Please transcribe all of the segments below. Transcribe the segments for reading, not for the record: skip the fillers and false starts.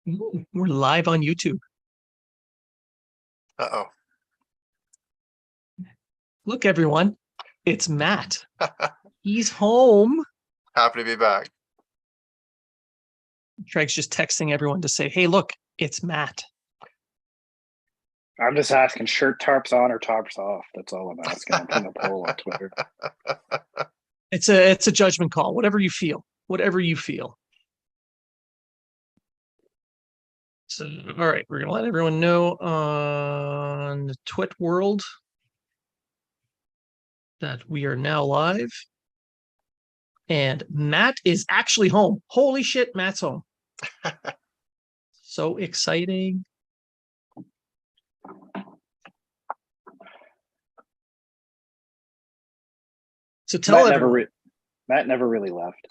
Ooh, we're live on YouTube. Uh-oh. Look, everyone, it's Matt. He's home. Happy to be back. Craig's just texting everyone to say, hey, look, it's Matt. I'm just asking, shirt tarps on or tarps off? That's all I'm asking. I'm putting a poll on Twitter. It's a judgment call. Whatever you feel. Whatever you feel. So, all right, we're gonna let everyone know on the Twit world that we are now live. And Matt is actually home. Holy shit, Matt's home. So exciting. So tell everyone. Matt never really left.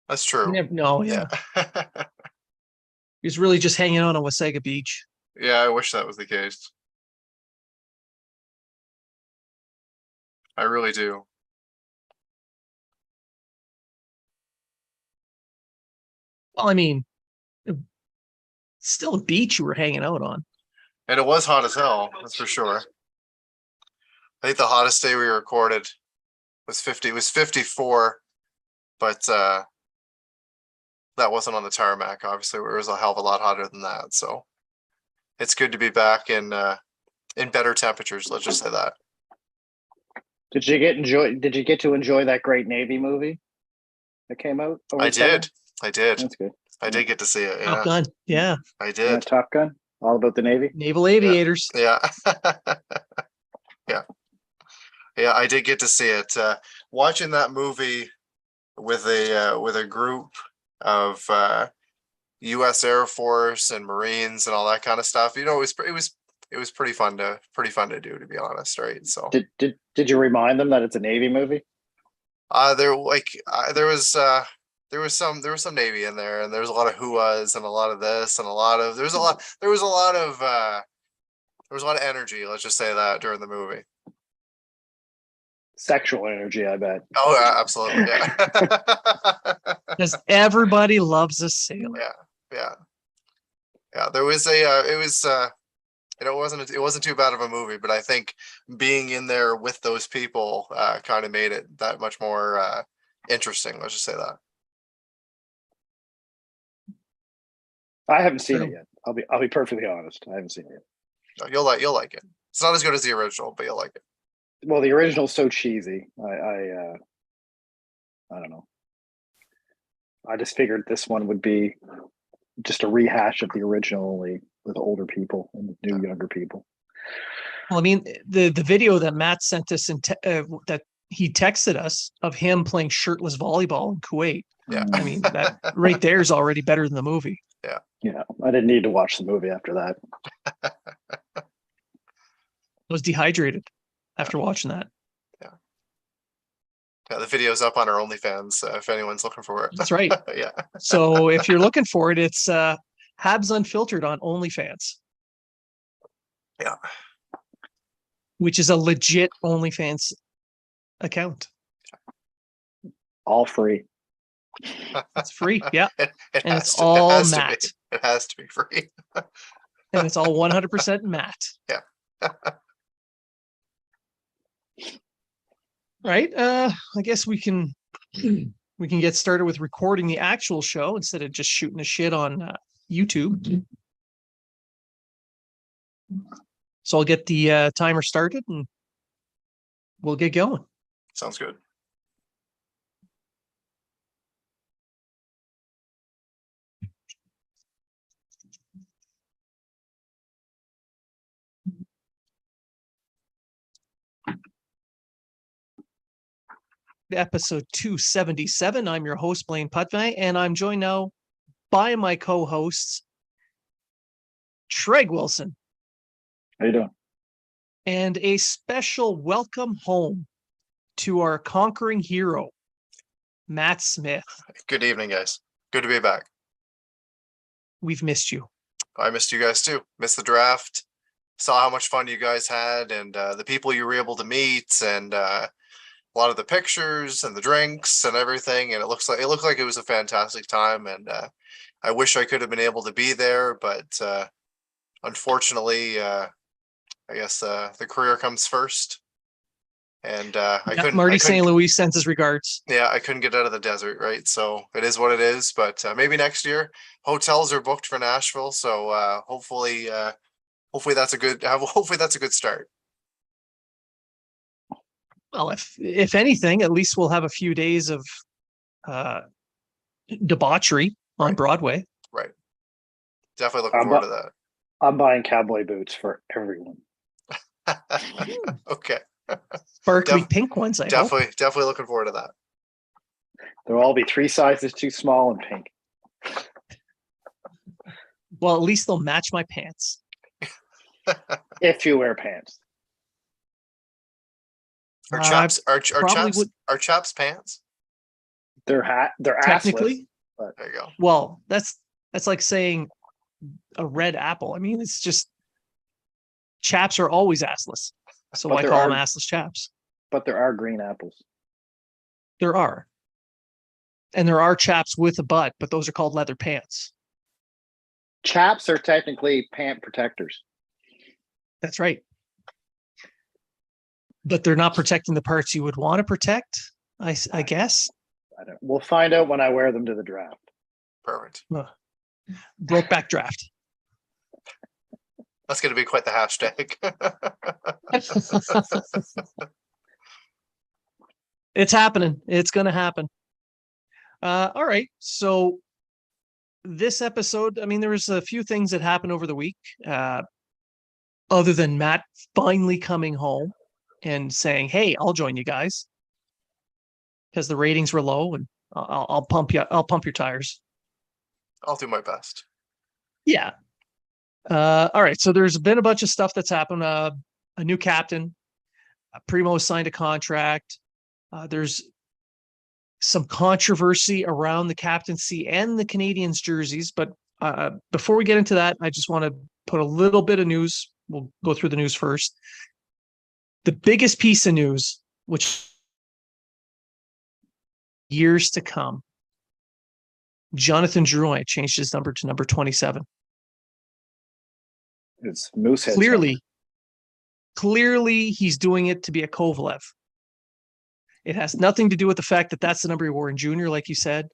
That's true. No, yeah. He was really just hanging out on Wasaga Beach. Yeah, I wish that was the case. I really do. Well, I mean, still a beach you were hanging out on. And it was hot as hell, that's for sure. I think the hottest day we recorded was 54, but that wasn't on the tarmac. Obviously, it was a hell of a lot hotter than that. So it's good to be back in better temperatures. Let's just say that. Did you get to enjoy that great Navy movie that came out? I did. That's good. I did get to see it. Yeah. Top Gun. Yeah. I did. Yeah, Top Gun. All about the Navy. Naval aviators. Yeah. Yeah. Yeah, I did get to see it. Watching that movie with a group of U.S. Air Force and Marines and all that kind of stuff. You know, it was pretty fun to do, to be honest, right? So did you remind them that it's a Navy movie? There was some Navy in there, and there's a lot of whoas and a lot of this and there was a lot of energy. Let's just say that during the movie. Sexual energy, I bet. Oh, yeah, absolutely. Yeah. Because everybody loves a sailor. Yeah. There was it wasn't too bad of a movie, but I think being in there with those people kind of made it that much more interesting. Let's just say that. I haven't seen it yet. I'll be perfectly honest. I haven't seen it yet. You'll like it. It's not as good as the original, but you'll like it. Well, the original's so cheesy. I don't know. I just figured this one would be just a rehash of the original, only with older people and new younger people. Well, I mean, the video that Matt sent us that he texted us of him playing shirtless volleyball in Kuwait. Yeah. I mean, that right there is already better than the movie. Yeah. Yeah. I didn't need to watch the movie after that. I was dehydrated after watching that. Yeah, the video's up on our OnlyFans if anyone's looking for it. That's right. Yeah. So if you're looking for it, it's Habs Unfiltered on OnlyFans. Yeah. Which is a legit OnlyFans account. All free. It's free. Yeah. And it's all Matt. It has to be free. And it's all 100% Matt. Yeah. Right. I guess we can get started with recording the actual show instead of just shooting a shit on YouTube. So I'll get the timer started and we'll get going. Sounds good. Episode 277. I'm your host, Blaine Putvay, and I'm joined now by my co-hosts, Treg Wilson. How you doing? And a special welcome home to our conquering hero, Matt Smith. Good evening, guys. Good to be back. We've missed you. I missed you guys too. Missed the draft. Saw how much fun you guys had and the people you were able to meet and a lot of the pictures and the drinks and everything. And it looked like it was a fantastic time. And I wish I could have been able to be there, but unfortunately, I guess the career comes first. And Yeah, Marty St. Louis sends his regards. Yeah, I couldn't get out of the desert, right? So it is what it is. But maybe next year, hotels are booked for Nashville. So hopefully that's a good start. Well, if anything, at least we'll have a few days of debauchery on Broadway. Right. Definitely looking forward to that. I'm buying cowboy boots for everyone. Okay. Sparkly pink ones, I hope. Definitely looking forward to that. They'll all be 3 sizes too small and pink. Well, at least they'll match my pants. If you wear pants. Are chaps pants? They're technically. But there you go. Well, that's like saying a red apple. I mean, it's just chaps are always assless. So why call them assless chaps? But there are green apples. There are. And there are chaps with a butt, but those are called leather pants. Chaps are technically pant protectors. That's right. But they're not protecting the parts you would want to protect, I guess. We'll find out when I wear them to the draft. Perfect. Brokeback draft. That's going to be quite the hashtag. It's happening. It's going to happen. All right. So this episode, I mean, there was a few things that happened over the week, other than Matt finally coming home and saying, "Hey, I'll join you guys," because the ratings were low, and I'll pump you. I'll pump your tires. I'll do my best. Yeah. All right. So there's been a bunch of stuff that's happened. A new captain. Primo signed a contract. There's some controversy around the captaincy and the Canadiens jerseys. But before we get into that, I just want to put a little bit of news. We'll go through the news first. The biggest piece of news, which years to come, Jonathan Drouin changed his number to number 27. It's Moosehead. Clearly, he's doing it to be a Kovalev. It has nothing to do with the fact that that's the number he wore in junior, like you said,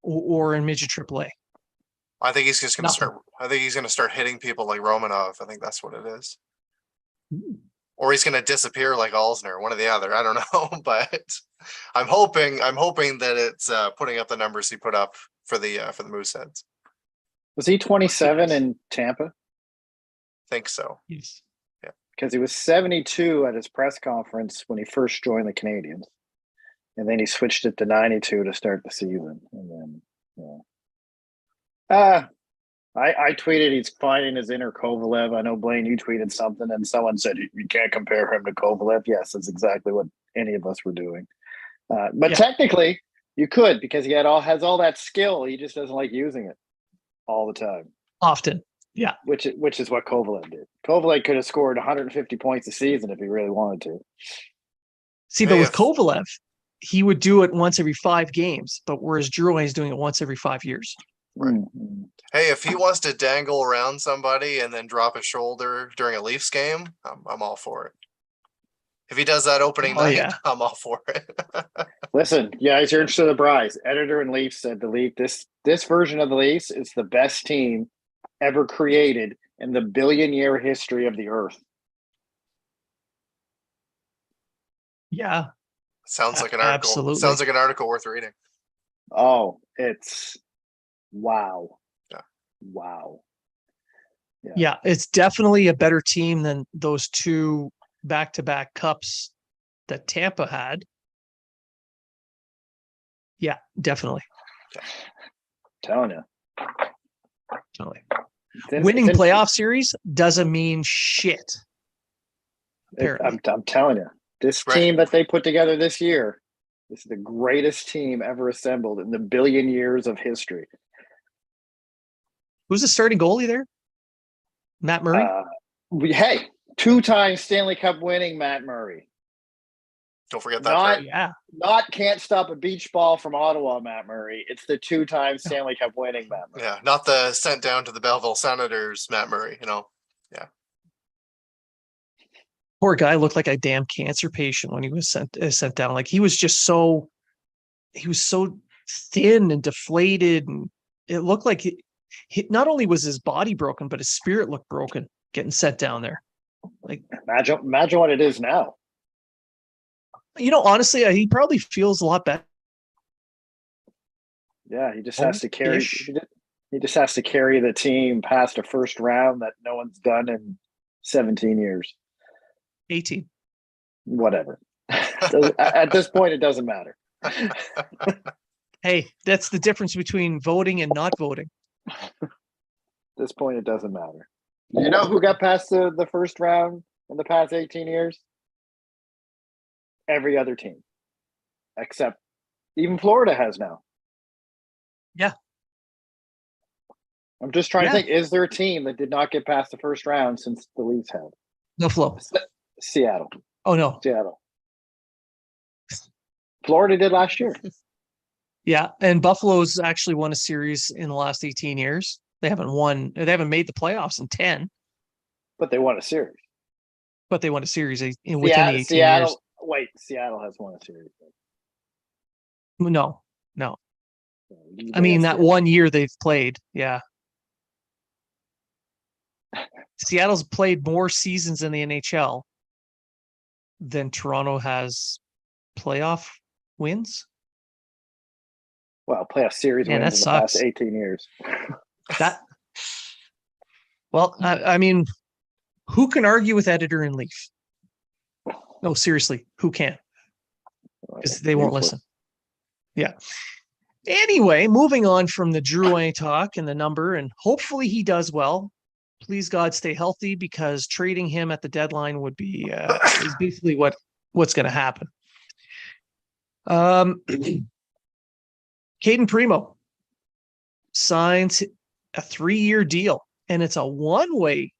or in midget AAA. I think he's just going to start. I think he's going to start hitting people like Romanov. I think that's what it is. Or he's going to disappear like Alzner, one or the other. I don't know, but I'm hoping that it's putting up the numbers he put up for the Mooseheads. Was he 27 in Tampa? Think so. Yes. Yeah. Because he was 72 at his press conference when he first joined the Canadiens. And then he switched it to 92 to start the season. And then, I tweeted he's finding his inner Kovalev. I know, Blaine, you tweeted something and someone said you can't compare him to Kovalev. Yes, that's exactly what any of us were doing. But technically, you could, because he has all that skill. He just doesn't like using it all the time. Often. Yeah. Which is what Kovalev did. Kovalev could have scored 150 points a season if he really wanted to. See, but with Kovalev, he would do it once every 5 games, but whereas Drouin is doing it once every 5 years. Right. Mm-hmm. Hey, if he wants to dangle around somebody and then drop his shoulder during a Leafs game, I'm all for it. If he does that opening night, I'm all for it. Listen, guys, you're interested in the Bryce. Editor and Leafs said this version of the Leafs is the best team ever created in the billion-year history of the Earth. Yeah. Sounds like an article. Absolutely. Sounds like an article worth reading. Oh, it's wow. Yeah. Wow. Yeah, it's definitely a better team than those 2 back-to-back cups that Tampa had. Yeah, definitely. Telling you. Winning playoff series doesn't mean shit. I'm telling you, this team that they put together this year, this is the greatest team ever assembled in the billion years of history. Who's the starting goalie there? Matt Murray? 2-time Stanley Cup winning Matt Murray. Don't forget that Not- part. Yeah. Not can't stop a beach ball from Ottawa, Matt Murray. It's the 2-time Stanley Cup winning Matt Murray. Yeah, not the sent down to the Belleville Senators, Matt Murray. Poor guy looked like a damn cancer patient when he was sent down. Like he was so thin and deflated, and it looked like not only was his body broken, but his spirit looked broken getting sent down there. Like Imagine what it is now. Honestly, he probably feels a lot better. Yeah, he just has to carry. Ish. He just has to carry the team past a first round that no one's done in 17 years. 18. Whatever. At this point, it doesn't matter. Hey, that's the difference between voting and not voting. At this point, it doesn't matter. You know who got past the first round in the past 18 years? Every other team, except even Florida has now. Yeah. I'm just trying Yeah. to think, is there a team that did not get past the first round since the Leafs have? Buffalo. Seattle. Oh no. Seattle. Florida did last year. Yeah, and Buffalo's actually won a series in the last 18 years. They haven't made the playoffs in 10, But they won a series. but they won a series within the 18 Seattle. years. Wait, Seattle has won a series. No. I mean, that 1 year they've played. Yeah. Seattle's played more seasons in the NHL than Toronto has playoff wins. Well, playoff series Man, wins that in the past sucks. 18 years. Well, I mean, who can argue with Editor and Leaf? No, seriously, who can? Because they won't listen. Yeah. Anyway, moving on from the Drouin talk and the number, and hopefully he does well. Please God, stay healthy, because trading him at the deadline would be is basically what's going to happen. Caden Primo signs a 3-year deal, and it's a one-way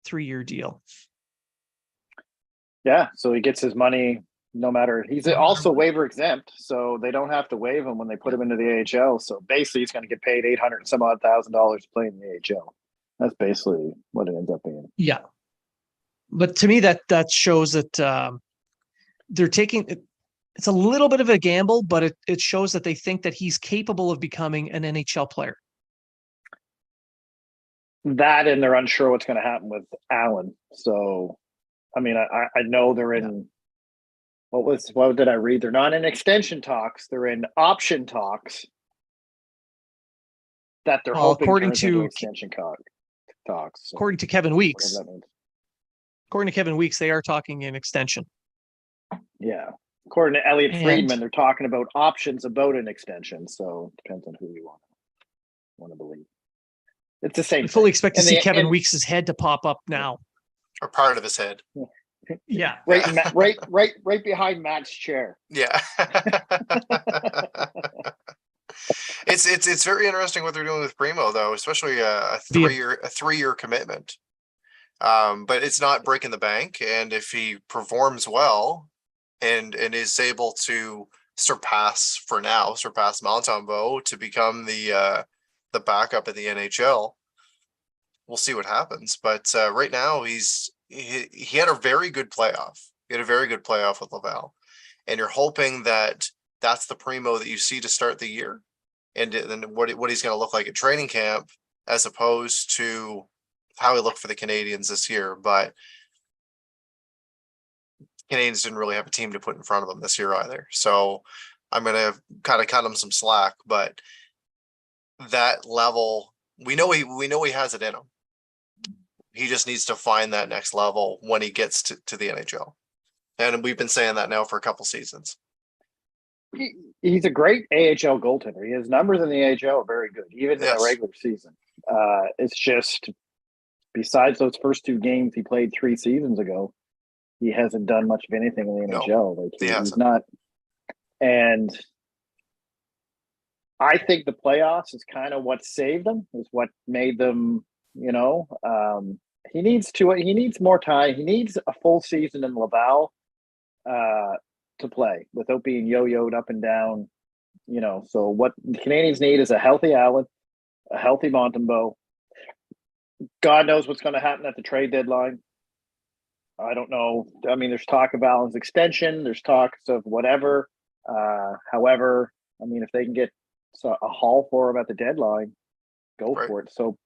3-year deal. Yeah, so he gets his money no matter. He's also waiver exempt, so they don't have to waive him when they put him into the AHL. So basically, he's going to get paid $800 and some odd $1,000 to play in the AHL. That's basically what it ends up being. Yeah, but to me, that shows that they're taking. It's a little bit of a gamble, but it shows that they think that he's capable of becoming an NHL player. That, and they're unsure what's going to happen with Allen. So, I mean, I know they're in. What did I read? They're not in extension talks. They're in option talks. That they're hoping according turns into to extension talks. So according to Kevin whatever Weeks, that means. they are talking an extension. Yeah. According to Elliot And- Friedman, they're talking about options about an extension. So it depends on who you want to believe. It's the same. I fully thing. expect to And see the- Kevin and- Weeks' head to pop up now. Or part of his head. Yeah. Right, right behind Matt's chair. Yeah. It's very interesting what they're doing with Primo, though, especially a 3-year commitment. But it's not breaking the bank, and if he performs well and is able to surpass Montembeault to become the backup in the NHL, we'll see what happens. But right now he had a very good playoff. He had a very good playoff with Laval, and you're hoping that that's the Primo that you see to start the year, and then what he's going to look like at training camp, as opposed to how he looked for the Canadians this year. But Canadians didn't really have a team to put in front of them this year either. So I'm going to kind of cut him some slack, but that level, we know he has it in him. He just needs to find that next level when he gets to the NHL. And we've been saying that now for a couple seasons. He's a great AHL goaltender. His numbers in the AHL are very good, even in the regular season. It's just, besides those first 2 games he played 3 seasons ago, he hasn't done much of anything in the NHL. Like he's not. And I think the playoffs is kind of what saved them, is what made them, he needs more time. He needs a full season in Laval to play without being yo-yoed up and down. So what the Canadians need is a healthy Allen, a healthy Montembeault. God knows what's going to happen at the trade deadline. I don't know. I mean, there's talk of Allen's extension. There's talks of whatever. However, I mean, if they can get a haul for him at the deadline, go for it. So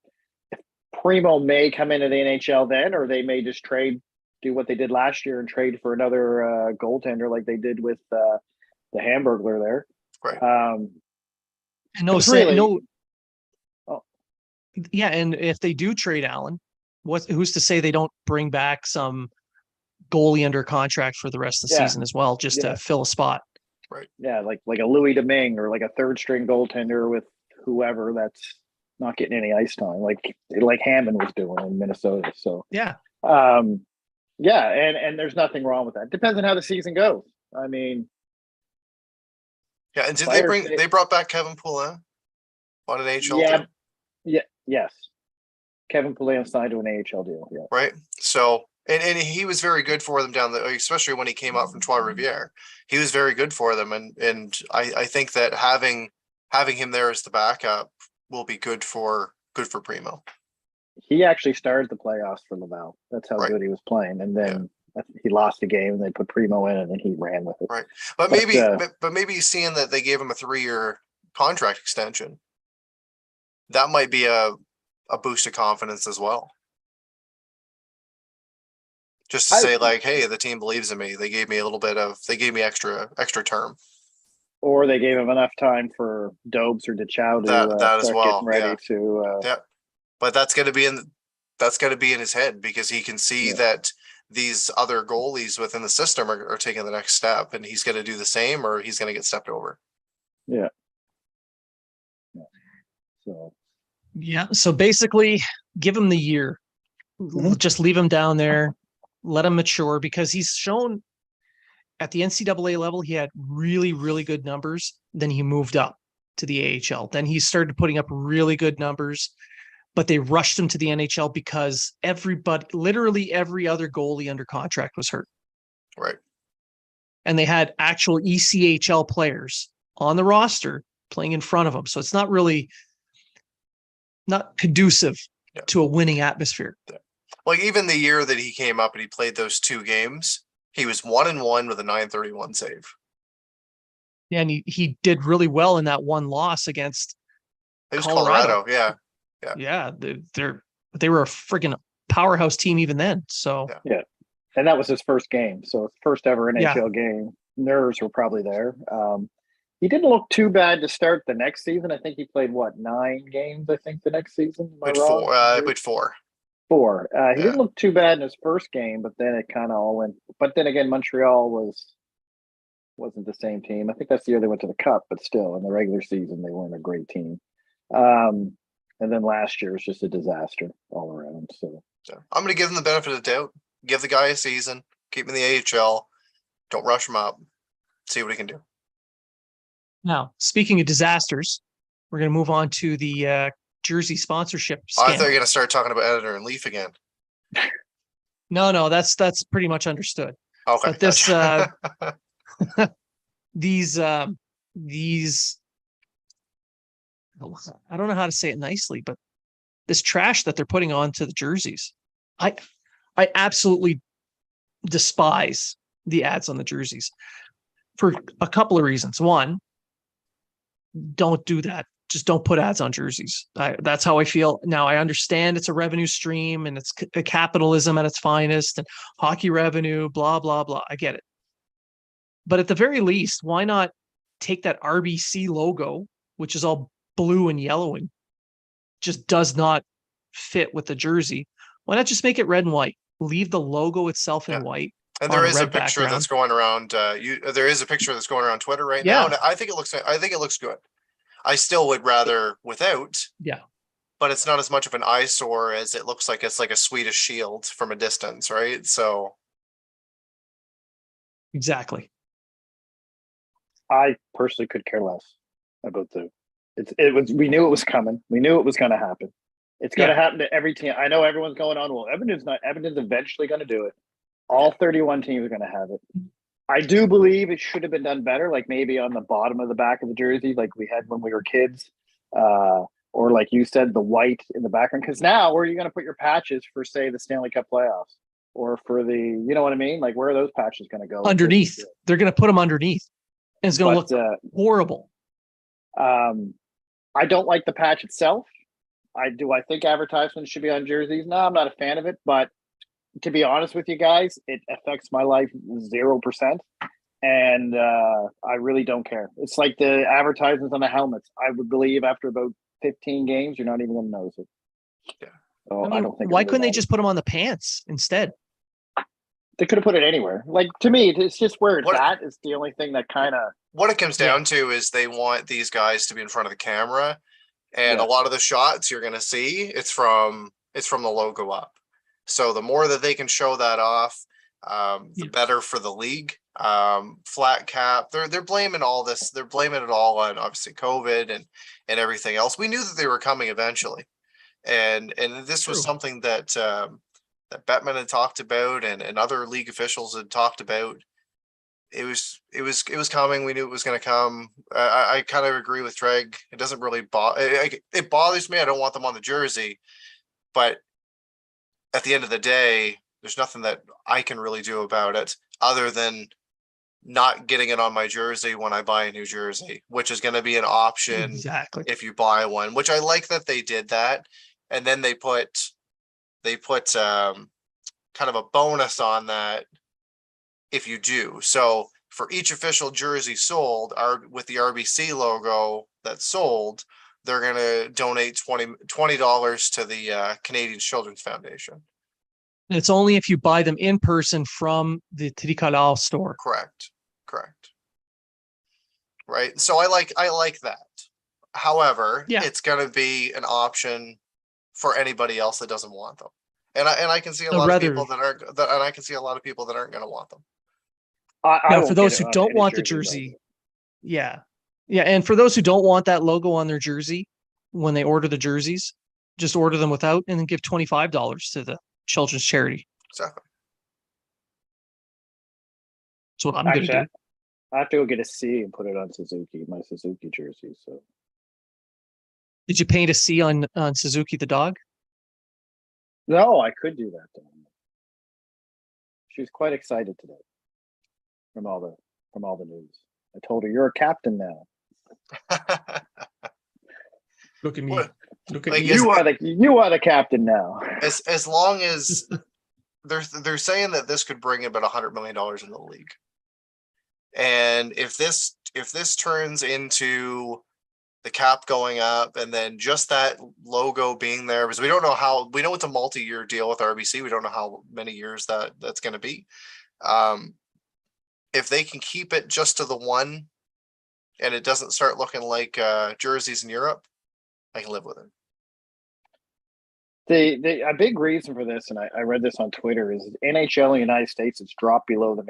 if Primo may come into the NHL then, or they may just do what they did last year and trade for another goaltender like they did with the Hamburglar there. Right. Yeah, and if they do trade Allen, who's to say they don't bring back some goalie under contract for the rest of the season as well, just to fill a spot? Right. Yeah, like a Louis Domingue or like a third string goaltender with whoever that's not getting any ice time, like Hammond was doing in Minnesota. So yeah, and there's nothing wrong with that. Depends on how the season goes. I mean, yeah. And did they brought back Kevin Poulin on an AHL deal? Yes. Kevin Poulin signed to an AHL deal. Yeah. Right. So, and he was very good for them especially when he came out from Trois-Rivières. He was very good for them, and I think that having him there as the backup will be good for Primo. He actually started the playoffs for Laval. That's how good he was playing, and then he lost the game, and they put Primo in, and then he ran with it. Right, but maybe seeing that they gave him a 3-year contract extension, that might be a boost of confidence as well. Just to say, like, hey, the team believes in me. They gave me extra term. Or they gave him enough time for Dobes or DeChow to that as well. Ready to. But that's going to be in his head, because he can see that these other goalies within the system are taking the next step, and he's going to do the same, or he's going to get stepped over. Yeah. So basically, give him the year. Mm-hmm. Just leave him down there. Let him mature, because he's shown at the NCAA level, he had really, really good numbers. Then he moved up to the AHL. Then he started putting up really good numbers, but they rushed him to the NHL because literally every other goalie under contract was hurt. Right. And they had actual ECHL players on the roster playing in front of him. So it's not conducive to a winning atmosphere. Yeah. Like, even the year that he came up and he played those 2 games, he was 1-1 with a .931 save. Yeah, and he did really well in that one loss against Colorado. Yeah, they were a freaking powerhouse team even then. So and that was his first game. So first ever NHL game. Nerves were probably there. He didn't look too bad to start the next season. I think he played 9 games. I think the next season. Played 4. Played 4. 4. He didn't look too bad in his first game, but then it kind of all went. But then again, Montreal wasn't the same team. I think that's the year they went to the Cup, but still, in the regular season, they weren't a great team. And then last year was just a disaster all around. So I'm going to give him the benefit of the doubt. Give the guy a season. Keep him in the AHL. Don't rush him up. See what he can do. Now, speaking of disasters, we're going to move on to the jersey sponsorship I thought you were going to start talking about Editor and Leaf again. No, that's pretty much understood. Okay. But this, these, I don't know how to say it nicely, but this trash that they're putting onto the jerseys, I absolutely despise the ads on the jerseys for a couple of reasons. One, don't do that. Just don't put ads on jerseys. That's how I feel. Now, I understand it's a revenue stream and it's capitalism at its finest and hockey revenue, blah, blah, blah. I get it. But at the very least, why not take that RBC logo, which is all blue and yellow and just does not fit with the jersey? Why not just make it red and white? Leave the logo itself in white. And there is a picture that's going around. There is a picture that's going around Twitter right now, and I think it looks good. I still would rather without. Yeah. But it's not as much of an eyesore as it looks like. It's like a Swedish shield from a distance, right? So. Exactly. I personally could care less about we knew it was coming. We knew it was going to happen. It's going to happen to every team. I know everyone's going on. Well, Edmonton's eventually going to do it. All 31 teams are going to have it. I do believe it should have been done better, like maybe on the bottom of the back of the jersey, like we had when we were kids. Or like you said, the white in the background. Because now, where are you going to put your patches for, say, the Stanley Cup playoffs, or for the, you know what I mean? Like, where are those patches going to go? Underneath. They're going to put them underneath. And it's going to look horrible. I don't like the patch itself. I think advertisements should be on jerseys. No, I'm not a fan of it. But to be honest with you guys, it affects my life 0%. And I really don't care. It's like the advertisements on the helmets. I would believe after about 15 games, you're not even going to notice it. Yeah. So I mean, don't think. Why couldn't they just put them on the pants instead? They could have put it anywhere. Like, to me, it's just where it's at is the only thing that kind of. What it comes down to is they want these guys to be in front of the camera, and a lot of the shots you're going to see it's from the logo up. So the more that they can show that off, the better for the league. Flat cap. They're blaming all this. They're blaming it all on obviously COVID and everything else. We knew that they were coming eventually, and this was something that that Bettman had talked about and other league officials had talked about. It was coming. We knew it was going to come. I kind of agree with Treg. It doesn't really it bothers me. I don't want them on the jersey, but at the end of the day, there's nothing that I can really do about it other than not getting it on my jersey when I buy a new jersey, which is going to be an option if you buy one, which I like that they did that. And then they put kind of a bonus on that if you do. So for each official jersey sold with the RBC logo that's sold, they're going to donate $20 to the Canadian Children's Foundation. And it's only if you buy them in person from the Tricolore store. Correct. Right. So I like that. However, it's going to be an option for anybody else that doesn't want them. And I can see a lot of people that aren't going to want them. For those who don't want the jersey. Yeah. And for those who don't want that logo on their jersey, when they order the jerseys, just order them without and then give $25 to the children's charity. Exactly. That's what I'm going to do. I have to go get a C and put it on my Suzuki jersey. So, did you paint a C on Suzuki the dog? No, I could do that though. She was quite excited today from all the news. I told her, "You're a captain now." Look at me. Look at me. You are the captain now. As long as they're saying that this could bring about $100 million in the league, and if this turns into the cap going up, and then just that logo being there, because we know it's a multi-year deal with RBC. We don't know how many years that's going to be. If they can keep it just to the one, and it doesn't start looking like jerseys in Europe, I can live with it. A big reason for this, and I read this on Twitter, is NHL in the United States has dropped below the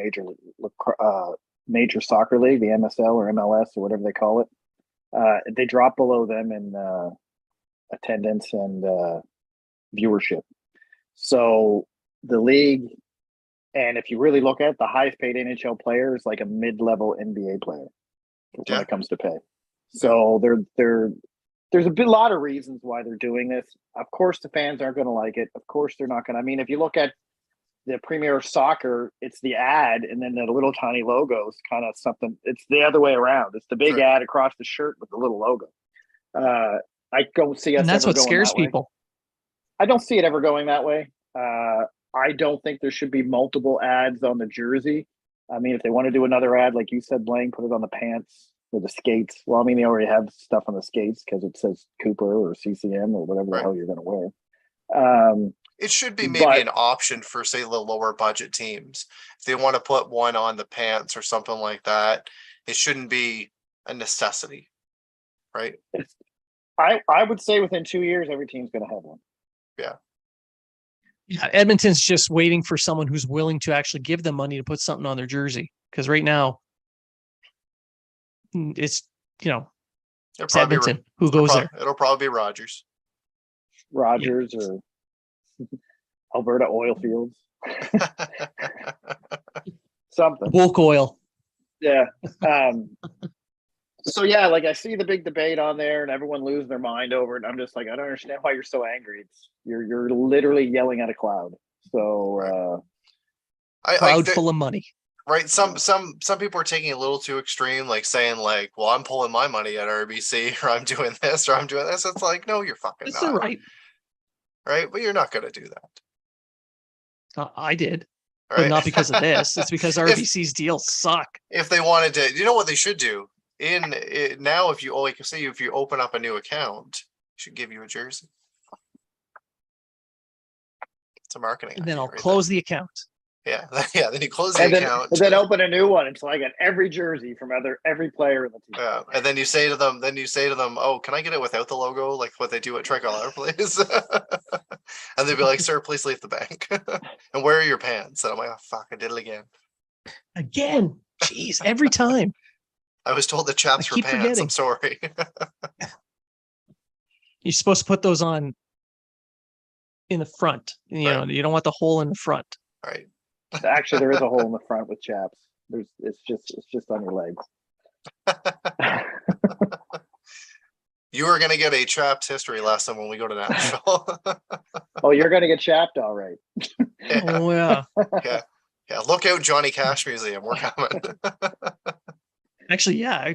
major soccer league, the MSL or MLS or whatever they call it. They drop below them in attendance and viewership. So the league, and if you really look at it, the highest paid NHL player is like a mid-level NBA player when it comes to pay. So there's a lot of reasons why they're doing this. Of course, the fans aren't going to like it. Of course, they're not going to. I mean, if you look at the Premier Soccer, it's the ad and then the little tiny logos, kind of something. It's the other way around. It's the big ad across the shirt with the little logo. I don't see us. And that's what scares people. I don't see it ever going that way. I don't think there should be multiple ads on the jersey. I mean, if they want to do another ad, like you said, Blaine, put it on the pants or the skates. Well, I mean, they already have stuff on the skates because it says Cooper or CCM or whatever the hell you're going to wear. It should be maybe an option for, say, the lower budget teams. If they want to put one on the pants or something like that, it shouldn't be a necessity, right? I would say within 2 years, every team's going to have one. Yeah. Yeah, Edmonton's just waiting for someone who's willing to actually give them money to put something on their jersey. Because right now, it's Edmonton who goes there. It'll probably be Rogers or Alberta Oil Fields. something. Woke oil. Yeah. So yeah, like I see the big debate on there and everyone losing their mind over it. And I'm just like, I don't understand why you're so angry. You're literally yelling at a cloud. So Cloud full of money. right. Some people are taking it a little too extreme, like saying like, well, I'm pulling my money at RBC, or I'm doing this, or I'm doing this. It's like, no, you're fucking It's not. the right. Right. But you're not gonna do that. I did, Right. but not because of this. It's because If- RBC's deals suck. If they wanted to, you know what they should do? Now, if you say if you open up a new account, should give you a jersey. It's a marketing. And then idea I'll right close the account. there. Yeah. Then you close the and then account. and then open a new one until I get every jersey from every player in the team. Yeah, and then you say to them, "Oh, can I get it without the logo, like what they do at Tricolor, please?" And they'd be like, "Sir, please leave the bank." And where are your pants? And I'm like, "Oh fuck, I did it again." Again. Jeez, every time. I was told the chaps were keep pants. forgetting. I'm sorry. You're supposed to put those on in the front. You know, you don't want the hole in the front. Right. Actually, there is a hole in the front with chaps. It's just on your legs. You are gonna get a chaps history lesson when we go to Nashville. Oh, you're gonna get chapped, all right. Yeah. Oh yeah. Yeah. Look out, Johnny Cash Museum. We're coming. Actually, yeah.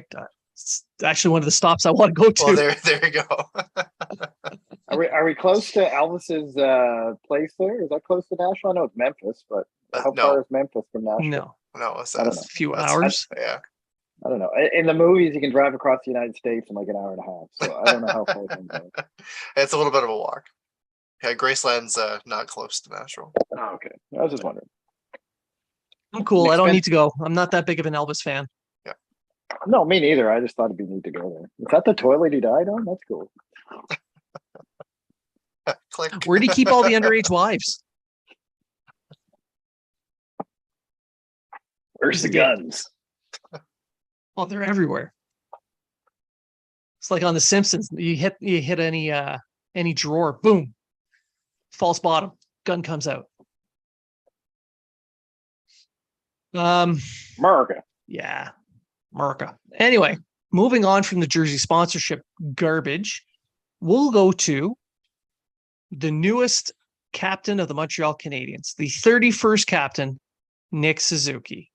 It's actually one of the stops I want to go to. Well, there you go. Are we close to Elvis's place there? Is that close to Nashville? I know it's Memphis, but how No. far is Memphis from Nashville? No, No, it's I don't a know. few that's- hours. Yeah. I don't know. In the movies, you can drive across the United States in like an hour and a half. So I don't know how far it's going. It's a little bit of a walk. Yeah, Graceland's not close to Nashville. Oh, okay. I was just wondering. I'm cool. I don't Expen- need to go. I'm not that big of an Elvis fan. No, me neither. I just thought it'd be neat to go there. Is that the toilet he died on? That's cool. Click. Where do you keep all the underage wives? Where's the Yeah. guns? Well, they're everywhere. It's like on The Simpsons. You hit any drawer, boom, false bottom, gun comes out. America. Yeah, America. Anyway, moving on from the jersey sponsorship garbage, we'll go to the newest captain of the Montreal Canadiens, the 31st captain, Nick Suzuki.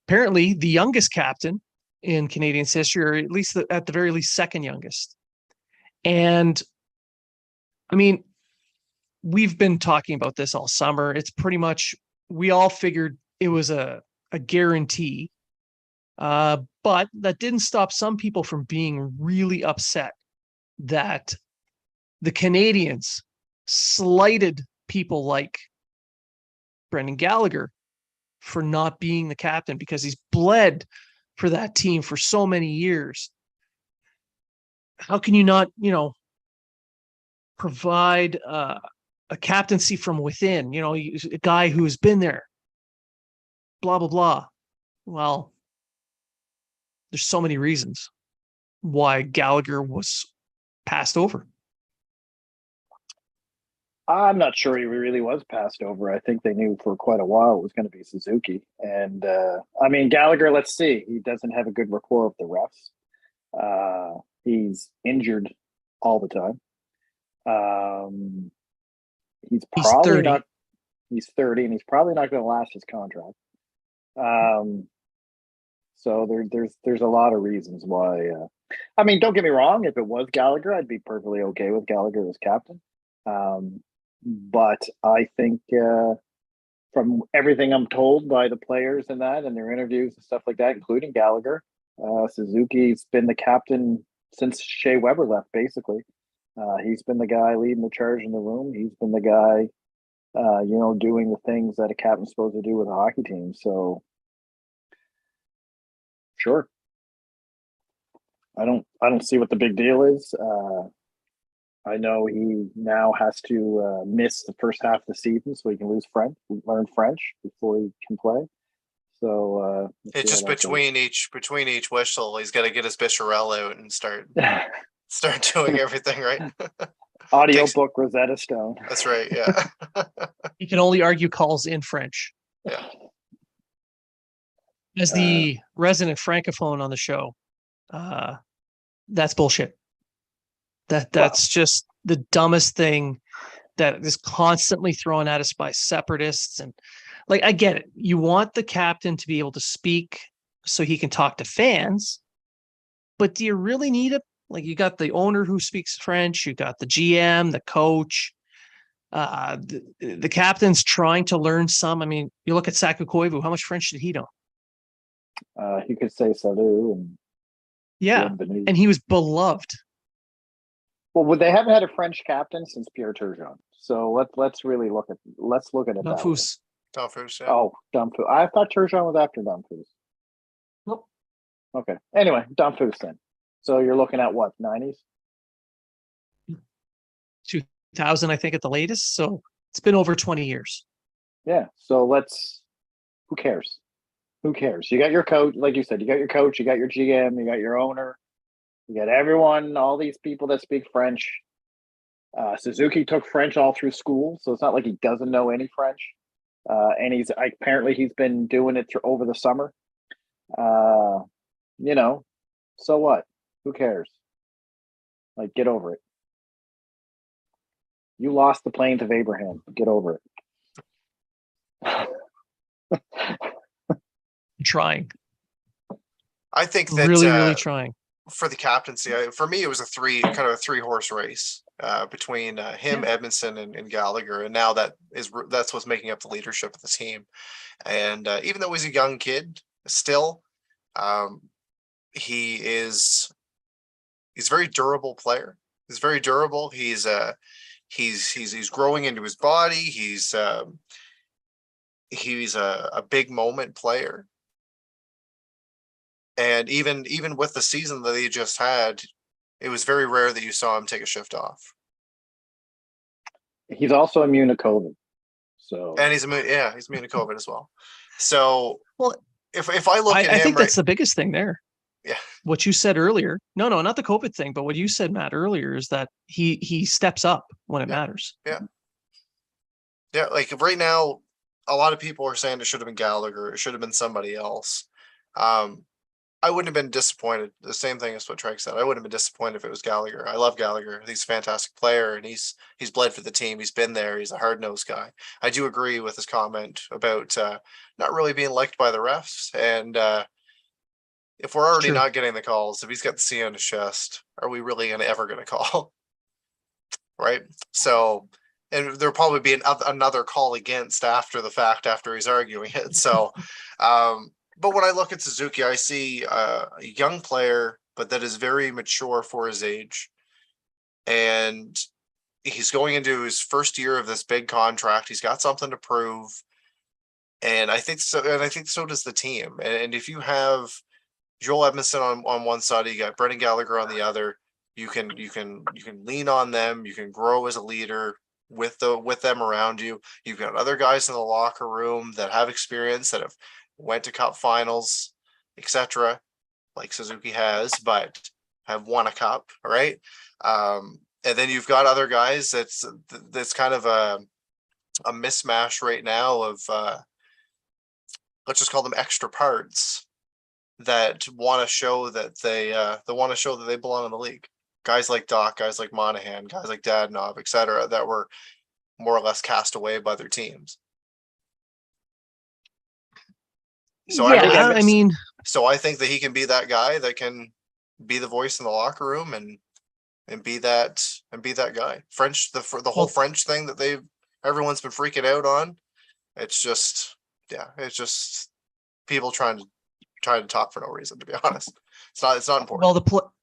Apparently, the youngest captain in Canadiens history, or at least at the very least, second youngest. And I mean, we've been talking about this all summer. It's pretty much, we all figured it was a guarantee. But that didn't stop some people from being really upset that the Canadiens slighted people like Brendan Gallagher for not being the captain, because he's bled for that team for so many years. How can you not, provide a captaincy from within? A guy who's been there, blah, blah, blah. Well, there's so many reasons why Gallagher was passed over. I'm not sure he really was passed over. I think they knew for quite a while it was going to be Suzuki. And I mean, Gallagher, let's see. He doesn't have a good rapport with the refs. He's injured all the time. He's probably 30. not. He's 30, and he's probably not going to last his contract. So there's a lot of reasons why. I mean, don't get me wrong. If it was Gallagher, I'd be perfectly okay with Gallagher as captain. But I think from everything I'm told by the players and their interviews and stuff like that, including Gallagher, Suzuki's been the captain since Shea Weber left, basically. He's been the guy leading the charge in the room. He's been the guy, doing the things that a captain's supposed to do with a hockey team. So, sure. I don't see what the big deal is. I know he now has to miss the first half of the season so he can learn French before he can play. So it's just between each whistle, he's got to get his Bisharel out and start doing everything right. Audiobook Rosetta Stone. That's right. Yeah. He can only argue calls in French. Yeah. As the resident francophone on the show, that's bullshit. That's just the dumbest thing that is constantly thrown at us by separatists. And like, I get it. You want the captain to be able to speak so he can talk to fans, but do you really need it? Like, you got the owner who speaks French, you got the GM, the coach, the captain's trying to learn some. I mean, you look at Saku Koivu, how much French did he know? He could say salut and Yeah. bienvenue. And he was beloved. Well, they haven't had a French captain since Pierre Turgeon. So let's look at it that way. Dumfus. Dumfus, yeah. Oh, Dumfus. I thought Turgeon was after Dumfus. Nope. Okay. Anyway, Dumfus then. So you're looking at what, 90s? 2000, I think, at the latest. So it's been over 20 years. Yeah. So who cares? Who cares? You got your coach, like you said, you got your coach, you got your GM, you got your owner, you got everyone, all these people that speak French. Suzuki took French all through school, so it's not like he doesn't know any French. And apparently he's been doing it over the summer. So what? Who cares? Like, get over it. You lost the plains of Abraham. Get over it. Trying. I think that really trying. For the captaincy, for me, it was a three horse race between him, Edmondson, and Gallagher, and now that's what's making up the leadership of the team. And even though he's a young kid, still, he's a very durable player. He's very durable. He's growing into his body. He's a big moment player. And even with the season that he just had, it was very rare that you saw him take a shift off. He's also immune to COVID. So, and he's immune to COVID as well. So, well, if I look at him, I think that's the biggest thing there. Yeah. What you said earlier. No, not the COVID thing, but what you said, Matt, earlier is that he steps up when it matters. Yeah. Yeah. Like right now, a lot of people are saying it should have been Gallagher. It should have been somebody else. I wouldn't have been disappointed. The same thing as what Treg said. I wouldn't have been disappointed if it was Gallagher. I love Gallagher. He's a fantastic player, and he's bled for the team. He's been there. He's a hard-nosed guy. I do agree with his comment about not really being liked by the refs. And if we're already not getting the calls, if he's got the C on his chest, are we really ever going to call? Right? So, and there'll probably be another call against after the fact, after he's arguing it. So, but when I look at Suzuki, I see a young player, but that is very mature for his age. And he's going into his first year of this big contract. He's got something to prove. And I think so. And I think so does the team. And if you have Joel Edmondson on one side, you got Brendan Gallagher on the other, you can lean on them. You can grow as a leader with them around you. You've got other guys in the locker room that have experience, that have went to cup finals, etc., like Suzuki has, but have won a cup, right? And then you've got other guys that's kind of a mismatch right now of let's just call them extra parts that want to show that they belong in the league. Guys like Doc, guys like Monahan, guys like Dadonov, etc., that were more or less cast away by their teams. So I think that he can be that guy that can be the voice in the locker room and be that guy. French, the whole French thing that everyone's been freaking out on. It's just people trying to talk for no reason, to be honest. It's not important. Well,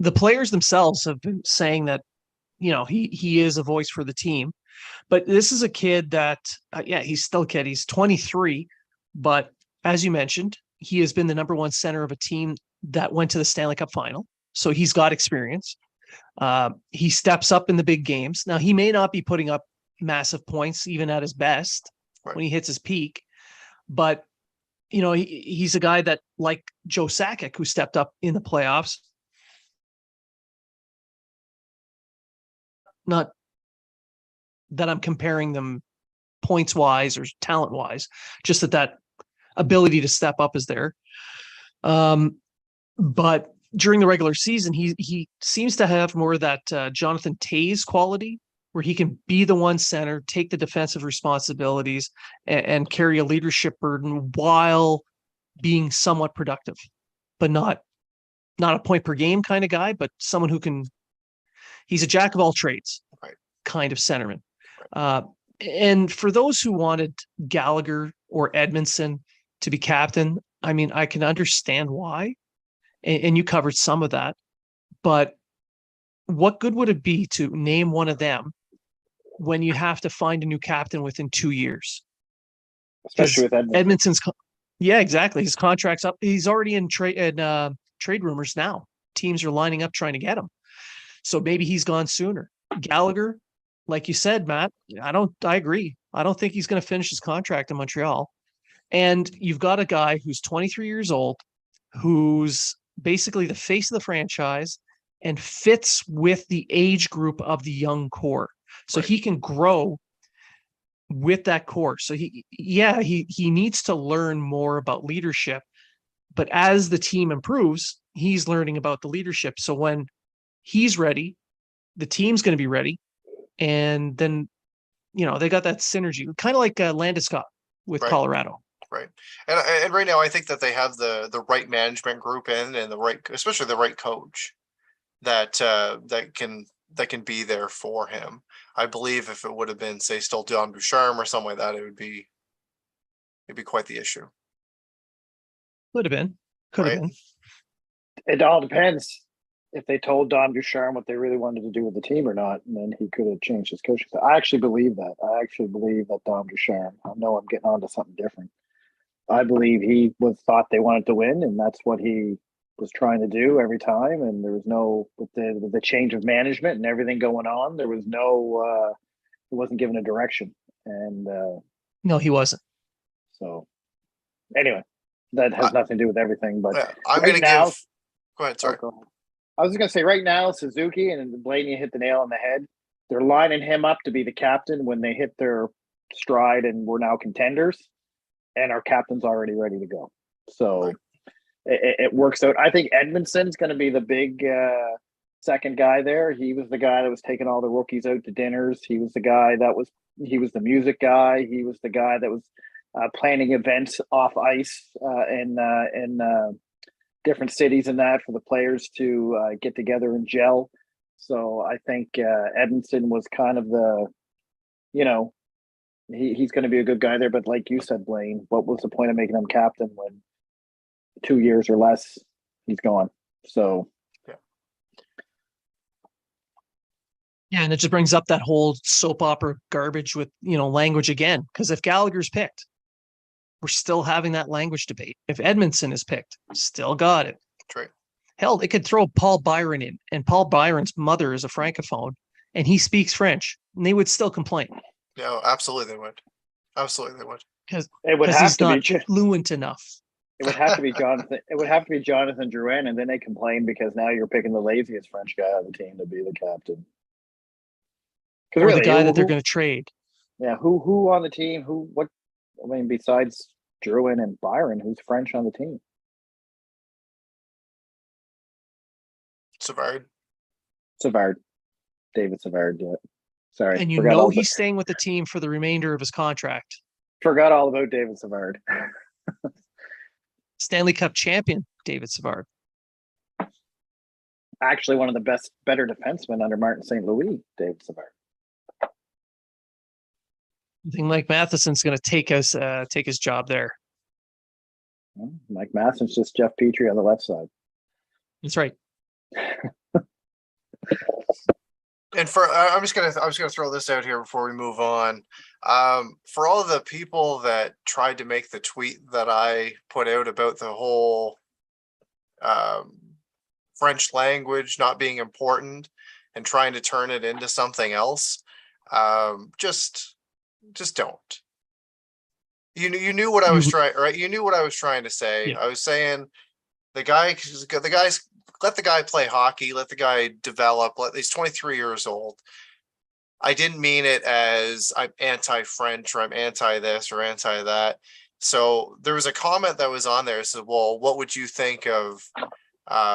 the players themselves have been saying that, he is a voice for the team, but this is a kid that, he's still a kid. He's 23, but as you mentioned, he has been the number one center of a team that went to the Stanley Cup final. So he's got experience. He steps up in the big games. Now, he may not be putting up massive points even at his best when he hits his peak, but he's a guy that, like Joe Sakic, who stepped up in the playoffs. Not that I'm comparing them points wise or talent wise, just that ability to step up is there. But during the regular season, he seems to have more of that Jonathan Toews quality, where he can be the one center, take the defensive responsibilities, and carry a leadership burden while being somewhat productive, but not a point per game kind of guy, but someone who can. He's a jack of all trades, Right. kind of centerman. And for those who wanted Gallagher or Edmondson to be captain, I mean, I can understand why, and you covered some of that. But what good would it be to name one of them when you have to find a new captain within 2 years? Especially with Edmonton. Edmonton's, yeah, exactly. His contract's up. He's already in trade rumors now. Teams are lining up trying to get him. So maybe he's gone sooner. Gallagher, like you said, Matt, I agree. I don't think he's going to finish his contract in Montreal. And you've got a guy who's 23 years old, who's basically the face of the franchise and fits with the age group of the young core. So he can grow with that core. So he needs to learn more about leadership, but as the team improves, he's learning about the leadership. So when he's ready, the team's going to be ready. And then, they got that synergy, kind of like Landeskog with Colorado. Right. And right now, I think that they have the right management group in, and especially the right coach that can be there for him. I believe if it would have been, say, still Don Bouchard or something like that, it'd be quite the issue. Could have been. It all depends if they told Don Bouchard what they really wanted to do with the team or not, and then he could have changed his coaching. I actually believe that. I actually believe that Don Bouchard, I know I'm getting on to something different. I believe he thought they wanted to win, and that's what he was trying to do every time. And there was with the change of management and everything going on, there was he wasn't given a direction. And no, he wasn't. So anyway, that has nothing to do with everything. But I'm going to give. Go ahead. Sorry. Go ahead. I was going to say right now, Suzuki and Blaney hit the nail on the head. They're lining him up to be the captain when they hit their stride, and we're now contenders. And our captain's already ready to go. So it works out. I think Edmondson's going to be the big second guy there. He was the guy that was taking all the rookies out to dinners. He was the guy he was the music guy. He was the guy that was planning events off ice in different cities and that for the players to get together and gel. So I think Edmondson was kind of the, he's going to be a good guy there. But like you said, Blaine, what was the point of making him captain when 2 years or less he's gone? So yeah, and it just brings up that whole soap opera garbage with language again. Because if Gallagher's picked, we're still having that language debate. If Edmondson is picked, still got it. That's right. Hell, they could throw Paul Byron in, and Paul Byron's mother is a francophone, and he speaks French, and they would still complain. No, absolutely they would. Absolutely they would. Because he's not fluent enough. It would have to be Jonathan. It would have to be Jonathan Drouin, and then they complain because now you're picking the laziest French guy on the team to be the captain. Or really, the guy that they're going to trade. Yeah, who on the team? Besides Drouin and Byron, who's French on the team? Savard. David Savard. Yeah. Sorry. And he's staying with the team for the remainder of his contract. Forgot all about David Savard. Stanley Cup champion, David Savard. Actually, one of the better defensemen under Martin St. Louis, David Savard. I think Mike Matheson's going to take his job there. Well, Mike Matheson's just Jeff Petrie on the left side. That's right. And I was gonna throw this out here before we move on. For all of the people that tried to make the tweet that I put out about the whole French language not being important and trying to turn it into something else, just don't. You knew what I was trying, right? You knew what I was trying to say. Yeah. I was saying the guys. Let the guy play hockey. Let the guy develop. He's 23 years old. I didn't mean it as I'm anti-French or I'm anti this or anti that. So there was a comment that was on there. Said, well, what would you think of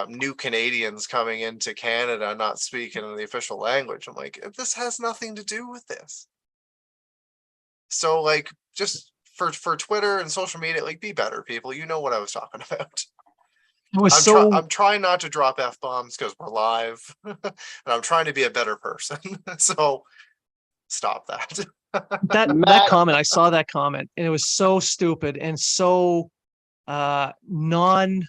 new Canadians coming into Canada not speaking the official language? I'm like, this has nothing to do with this. So like, just for Twitter and social media, like, be better, people. You know what I was talking about. It was I'm trying not to drop F-bombs because we're live, and I'm trying to be a better person. So stop that. that Matt- comment. I saw that comment, and it was so stupid and so non.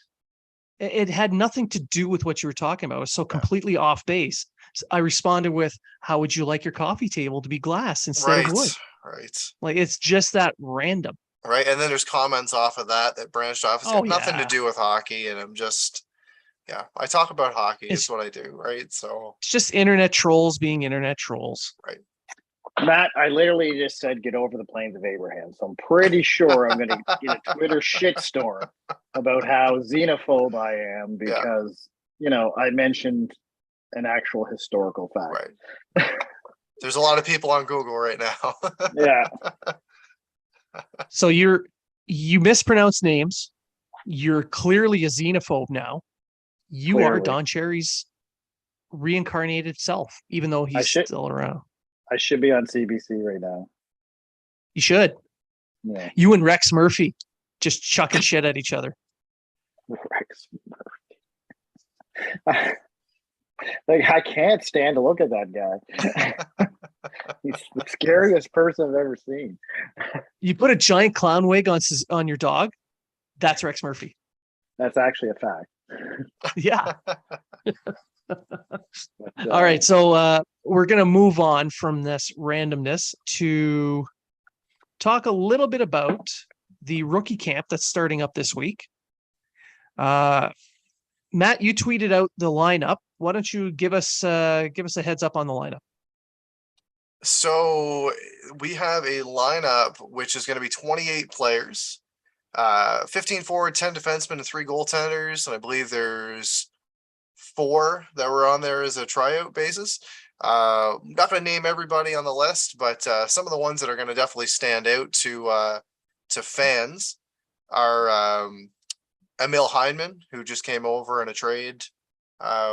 It had nothing to do with what you were talking about. It was so completely off base. So I responded with, "How would you like your coffee table to be glass instead of wood?" Right. Like, it's just that random. Right. And then there's comments off of that branched off. It's Oh, got nothing to yeah. do with hockey. And I'm just, yeah, I talk about hockey. It's- It's what I do. Right. So, It's just internet trolls being internet trolls. right. Matt, I literally just said get over the plains of Abraham. So I'm pretty sure I'm going to get a Twitter shitstorm about how xenophobe I am because, I mentioned an actual historical fact. Right. There's a lot of people on Google right now. Yeah. So you mispronounce names. You're clearly a xenophobe now. You are Clearly. Don Cherry's reincarnated self, even though he's still around. I should be on CBC right now. You should. Yeah. You and Rex Murphy just chucking shit at each other. Rex Murphy. Like, I can't stand to look at that guy. He's the scariest person I've ever seen. You put a giant clown wig on your dog. That's Rex Murphy. That's actually a fact. Yeah. But, All right. So we're going to move on from this randomness to talk a little bit about the rookie camp that's starting up this week. Matt, you tweeted out the lineup. Why don't you give us a heads up on the lineup? So we have a lineup which is going to be 28 players, 15 forward, 10 defensemen, and 3 goaltenders. And I believe there's 4 that were on there as a tryout basis. I'm not going to name everybody on the list, but some of the ones that are going to definitely stand out to fans are Emil Heineman, who just came over in a trade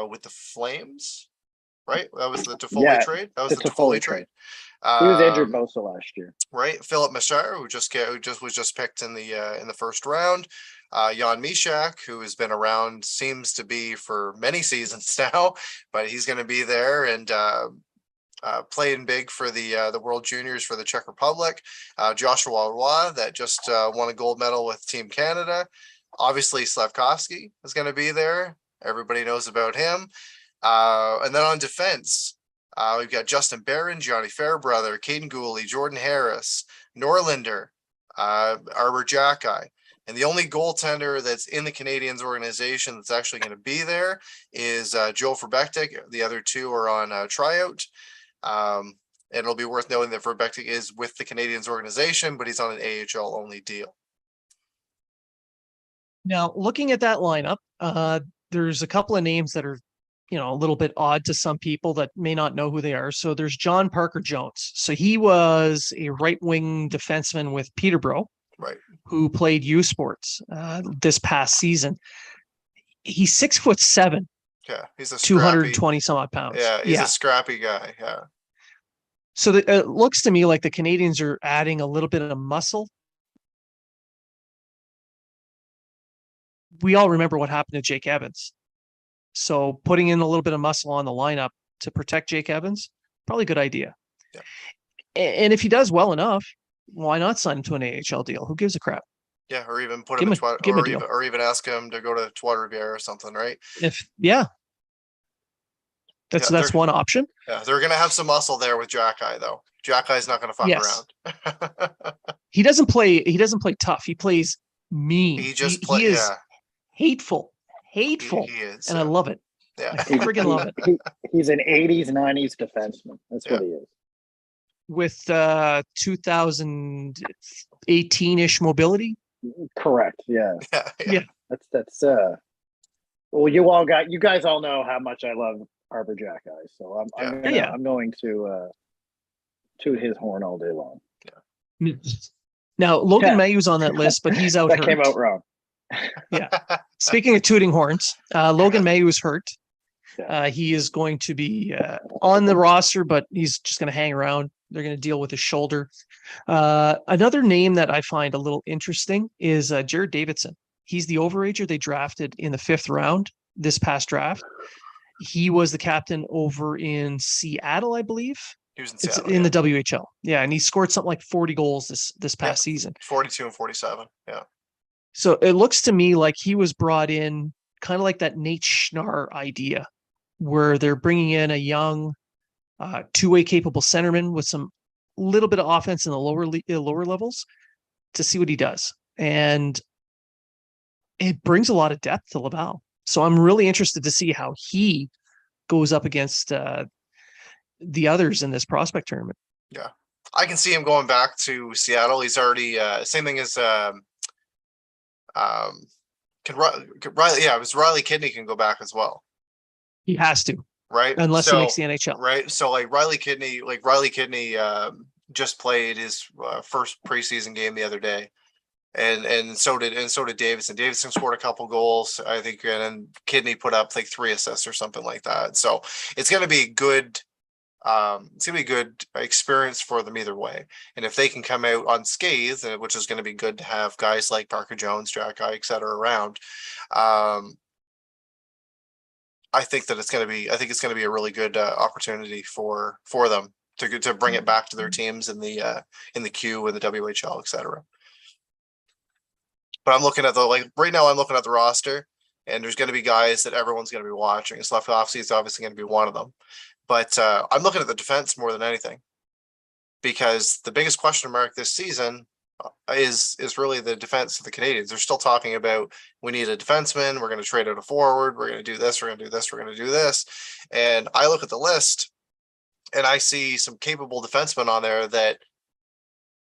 with the Flames, right? That was the Toffoli trade. That was the Toffoli trade. He was injured most of last year. Right. Philip Machar, who was just picked in the first round. Jan Mishak, who has been around, seems to be for many seasons now, but he's going to be there and playing big for the World Juniors for the Czech Republic. Joshua Roy, that just won a gold medal with Team Canada. Obviously, Slavkovsky is going to be there. Everybody knows about him. And then on defense, we've got Justin Barron, Johnny Fairbrother, Caden Gooley, Jordan Harris, Norlinder, Arbor Jacki. And the only goaltender that's in the Canadiens organization that's actually going to be there is Joe Verbektik. The other 2 are on tryout. It'll be worth noting that Verbektik is with the Canadiens organization, but he's on an AHL only deal. Now, looking at that lineup, there's a couple of names that are, a little bit odd to some people that may not know who they are. So there's John Parker Jones. So he was a right wing defenseman with Peterborough, right, who played U Sports this past season. He's 6'7". Yeah, he's a 220 some odd pounds. Yeah, he's a scrappy guy. Yeah. So it looks to me like the Canadiens are adding a little bit of muscle. We all remember what happened to Jake Evans. So putting in a little bit of muscle on the lineup to protect Jake Evans, probably a good idea. Yeah. And if he does well enough, why not sign him to an AHL deal? Who gives a crap? Yeah, or even put him in or even ask him to go to Trois-Rivières or something, right? That's one option. Yeah, they're gonna have some muscle there with Jacki though. Jacki's not gonna fuck around. He doesn't play tough. He plays mean. He just is hateful. He is, and I love it. Yeah, I freaking love it. He's an 80s, 90s defenseman. That's what he is. With 2018-ish mobility. Correct. Yeah. Yeah. That's well, you guys all know how much I love Arbor Jacki, so I'm going to toot his horn all day long. Yeah. Now, Logan Yeah. Mayhew's on that list, but he's out That hurt. came out wrong. Speaking of tooting horns, Logan Mayhew is hurt. Yeah. He is going to be on the roster, but he's just going to hang around. They're going to deal with his shoulder. Another name that I find a little interesting is Jared Davidson. He's the overager they drafted in the 5th round this past draft. He was the captain over in Seattle, I believe. He was in It's Seattle, in the WHL. Yeah, and he scored something like 40 goals this past season. 42 and 47. Yeah. So it looks to me like he was brought in kind of like that Nate Schnarr idea, where they're bringing in a young, two-way capable centerman with some little bit of offense in the lower levels to see what he does. And it brings a lot of depth to Laval. So I'm really interested to see how he goes up against the others in this prospect tournament. Yeah. I can see him going back to Seattle. He's already same thing as Riley. Yeah, it was Riley Kidney can go back as well. He has to, Right. unless he makes the NHL. Right. So like Riley Kidney just played his first preseason game the other day. And so did Davidson. Davidson scored a couple goals, I think, and then Kidney put up like 3 assists or something like that. So it's gonna be good. It's gonna be a good experience for them either way. And if they can come out unscathed, which is gonna be good to have guys like Parker Jones, Jack Eye, et cetera, around. I think it's gonna be a really good opportunity for them to bring it back to their teams in the Q and the WHL, et cetera. But I'm looking at right now I'm looking at the roster, and there's going to be guys that everyone's going to be watching. Slavkovsky is obviously going to be one of them. But I'm looking at the defense more than anything, because the biggest question mark this season is really the defense of the Canadians. They're still talking about, we need a defenseman, we're going to trade out a forward, we're going to do this, we're going to do this, we're going to do this. And I look at the list and I see some capable defensemen on there that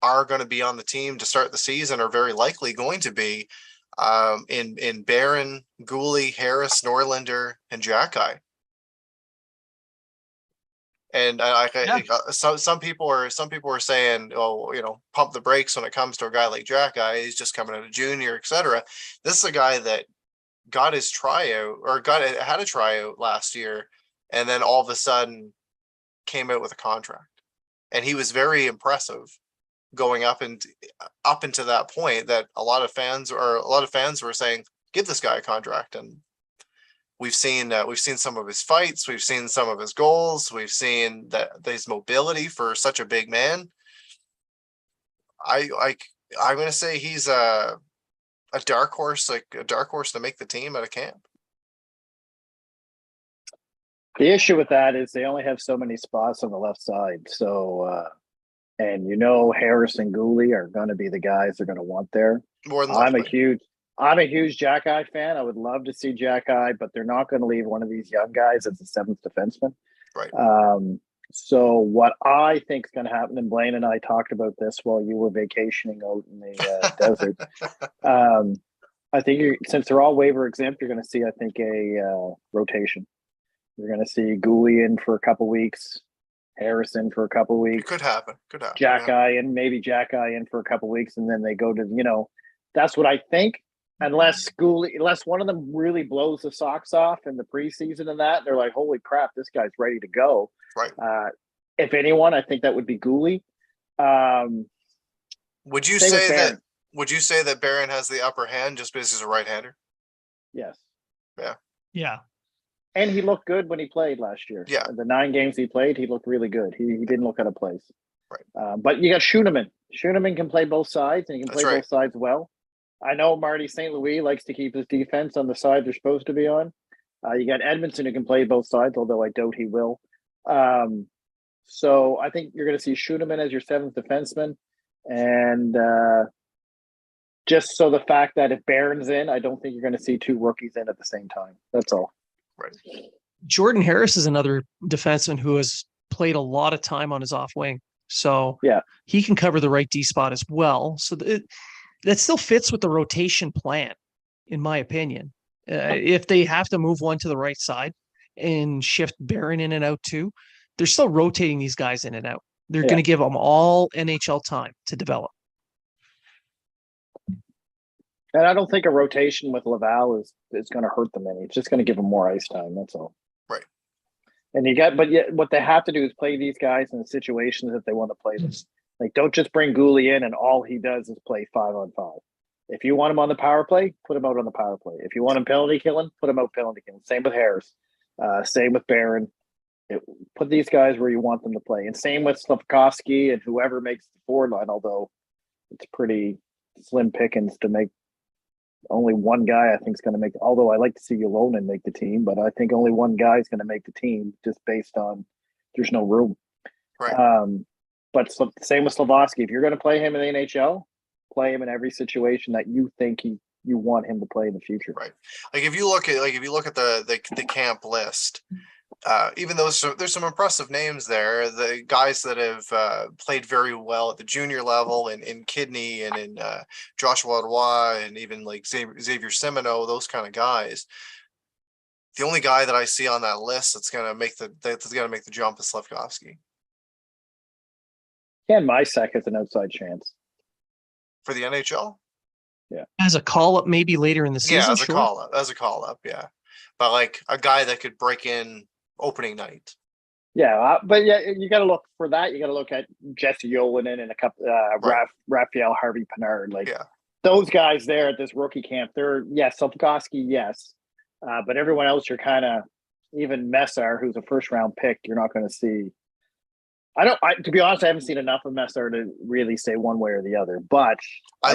are going to be on the team to start the season, are very likely going to be in Barron, Gooley, Harris, Norlander, and Jack-Eye. And some people are saying, oh, pump the brakes when it comes to a guy like Jack-Eye. He's just coming out of junior, etc. This is a guy that got his tryout or had a tryout last year, and then all of a sudden came out with a contract, and he was very impressive going up into that point that a lot of fans were saying, give this guy a contract. And we've seen some of his fights, we've seen some of his goals, we've seen that his mobility for such a big man. I'm going to say he's a dark horse, to make the team at a camp. The issue with that is they only have so many spots on the left side. So, and Harris and Gooley are going to be the guys they're going to want there. More than I'm a huge Jack-Eye fan. I would love to see Jack-Eye, but they're not going to leave one of these young guys as the 7th defenseman. Right. So what I think is going to happen, and Blaine and I talked about this while you were vacationing out in the desert. I think since they're all waiver exempt, you're going to see, I think, a rotation. You're going to see Gooley in for a couple weeks, Harrison for a couple weeks. It could happen. Jack-Eye and maybe Jack-Eye in for a couple weeks, and then they go to, that's what I think. Unless one of them really blows the socks off in the preseason and that, they're like, holy crap, this guy's ready to go. Right. If anyone, I think that would be Gooley. Would you say that Barron has the upper hand just because he's a right-hander? Yes. Yeah. Yeah. And he looked good when he played last year. Yeah. The 9 games he played, he looked really good. He didn't look out of place. Right. But you got Schoeneman. Schoeneman can play both sides, and he can That's play right. both sides well. I know Marty St. Louis likes to keep his defense on the side they're supposed to be on. You got Edmondson who can play both sides, although I doubt he will. So I think you're going to see Schoeneman as your 7th defenseman. And just so the fact that if Barron's in, I don't think you're going to see 2 rookies in at the same time. That's all. Right. Jordan Harris is another defenseman who has played a lot of time on his off wing. So yeah, he can cover the right D spot as well. So that still fits with the rotation plan, in my opinion. If they have to move one to the right side and shift Barron in and out too, they're still rotating these guys in and out. They're going to give them all NHL time to develop. And I don't think a rotation with Laval is going to hurt them any. It's just going to give them more ice time. That's all. Right. And but yet what they have to do is play these guys in the situations that they want to play them. Like, don't just bring Gooley in and all he does is play 5-on-5. If you want him on the power play, put him out on the power play. If you want him penalty killing, put him out penalty killing. Same with Harris. Same with Barron. Put these guys where you want them to play. And same with Slafkovsky and whoever makes the forward line, although it's pretty slim pickings to make. Only one guy I think is going to make. Although I like to see Yolonen make the team, but I think only one guy is going to make the team just based on there's no room. Right. But same with Slavoski. If you're going to play him in the NHL, play him in every situation that you think you want him to play in the future. Right. Like if you look at the camp list, even though there's some impressive names there, the guys that have played very well at the junior level in Kidney and in Joshua Roy and even like Xavier Semino, those kind of guys. The only guy that I see on that list that's gonna make the jump is Slafkovsky. Ken Mysak has an outside chance For the NHL? Yeah. As a call up maybe later in the season. Yeah, as a sure. call up, yeah. But like a guy that could break in opening night. Yeah, but yeah, you got to look for that. You got to look at Jesse Yolonen and a couple, Right. Raphael Harvey Pinard, like Yeah. those guys there at this rookie camp. They're Slafkovsky, yes, but everyone else, you're kind of even Messar, who's a first round pick. You're not going to see. To be honest, I haven't seen enough of Messar to really say one way or the other. But I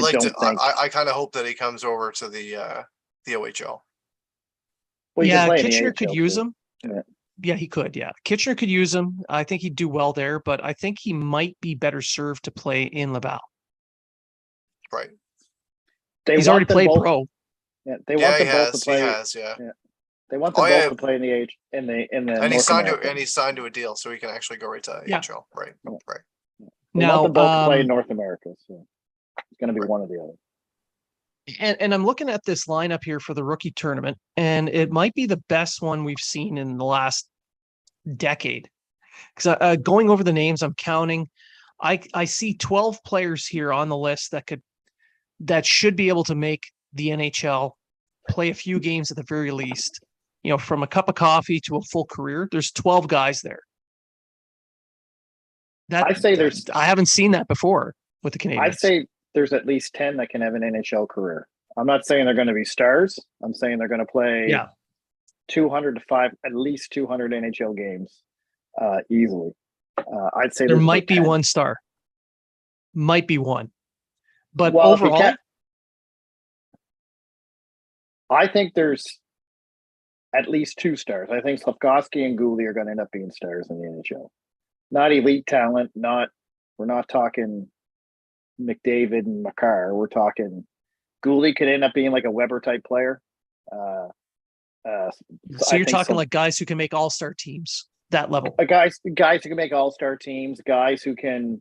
kind of hope that he comes over to the OHL. Well, yeah, Kitchener could use too. him. Yeah, he could. Yeah, Kitchener could use him. I think he'd do well there, but I think he might be better served to play in Laval. Right. He's already played pro. Yeah, they want them both to play. He has, yeah. They want them both to play in the age in the. And he signed to a deal, so he can actually go right to AHL. Right. Right. They want them both to play in North America, so it's going to be one or the other. And I'm looking at this lineup here for the rookie tournament, and it might be the best one we've seen in the last decade. Because going over the names, I'm counting. I see 12 players here on the list that should be able to make the NHL, play a few games at the very least. You know, from a cup of coffee to a full career. There's 12 guys there. I haven't seen that before with the Canadiens. I'd say there's at least 10 that can have an NHL career. I'm not saying they're going to be stars. I'm saying they're going to play 200 to 5, at least 200 NHL games easily. I'd say there might be 10. One star. Might be one. But well, overall, I think there's at least 2 stars. I think Slafkovsky and Gooley are going to end up being stars in the NHL. Not elite talent. We're not talking McDavid and Makar. We're talking Gooley could end up being like a Weber type player. So you're talking like guys who can make all-star teams, that level. Guys who can make all-star teams, guys who can,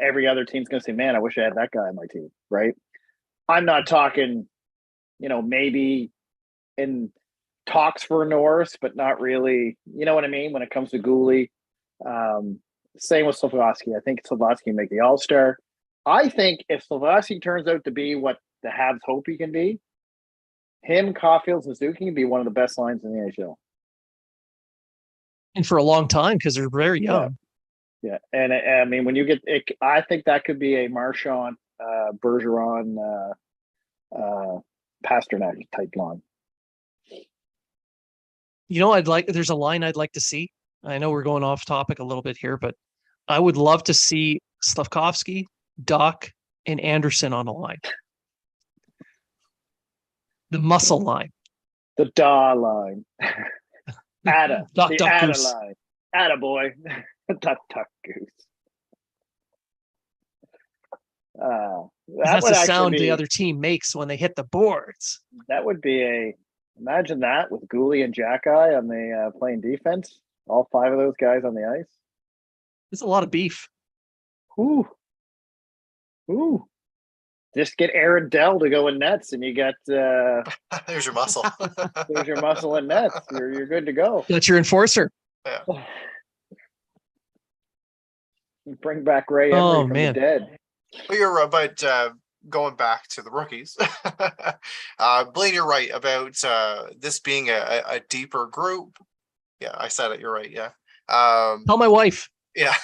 every other team's going to say, man, I wish I had that guy on my team, right? I'm not talking, maybe in talks for Norris, but not really, you know what I mean? When it comes to Gooley, same with Slafkovsky. I think Slafkovsky can make the all-star. I think if Slafkovsky turns out to be what the Habs hope he can be, him, Caulfield, Suzuki can be one of the best lines in the NHL. And for a long time, because they're very young. Yeah. And I mean, when you get it, I think that could be a Marchand, Bergeron, Pasternak type line. There's a line I'd like to see. I know we're going off topic a little bit here, but I would love to see Slafkovsky, Doc, and Anderson on a line. The muscle line. The DA line. Ada. Duck, the duck, Ada goose. line. Ada boy. Duck, duck, goose. That's the sound the other team makes when they hit the boards. That would be imagine that with Gooley and Jack-Eye on the playing defense. All 5 of those guys on the ice. There's a lot of beef. Ooh. Just get Aaron Dell to go in nets, and you got there's your muscle. There's your muscle in nets. You're good to go. That's your enforcer. Yeah. Bring back Ray Emery from man. the dead. Well, you're right, but going back to the rookies, Blaine, you're right about this being a deeper group. Yeah, I said it. You're right. Yeah. Tell my wife. Yeah.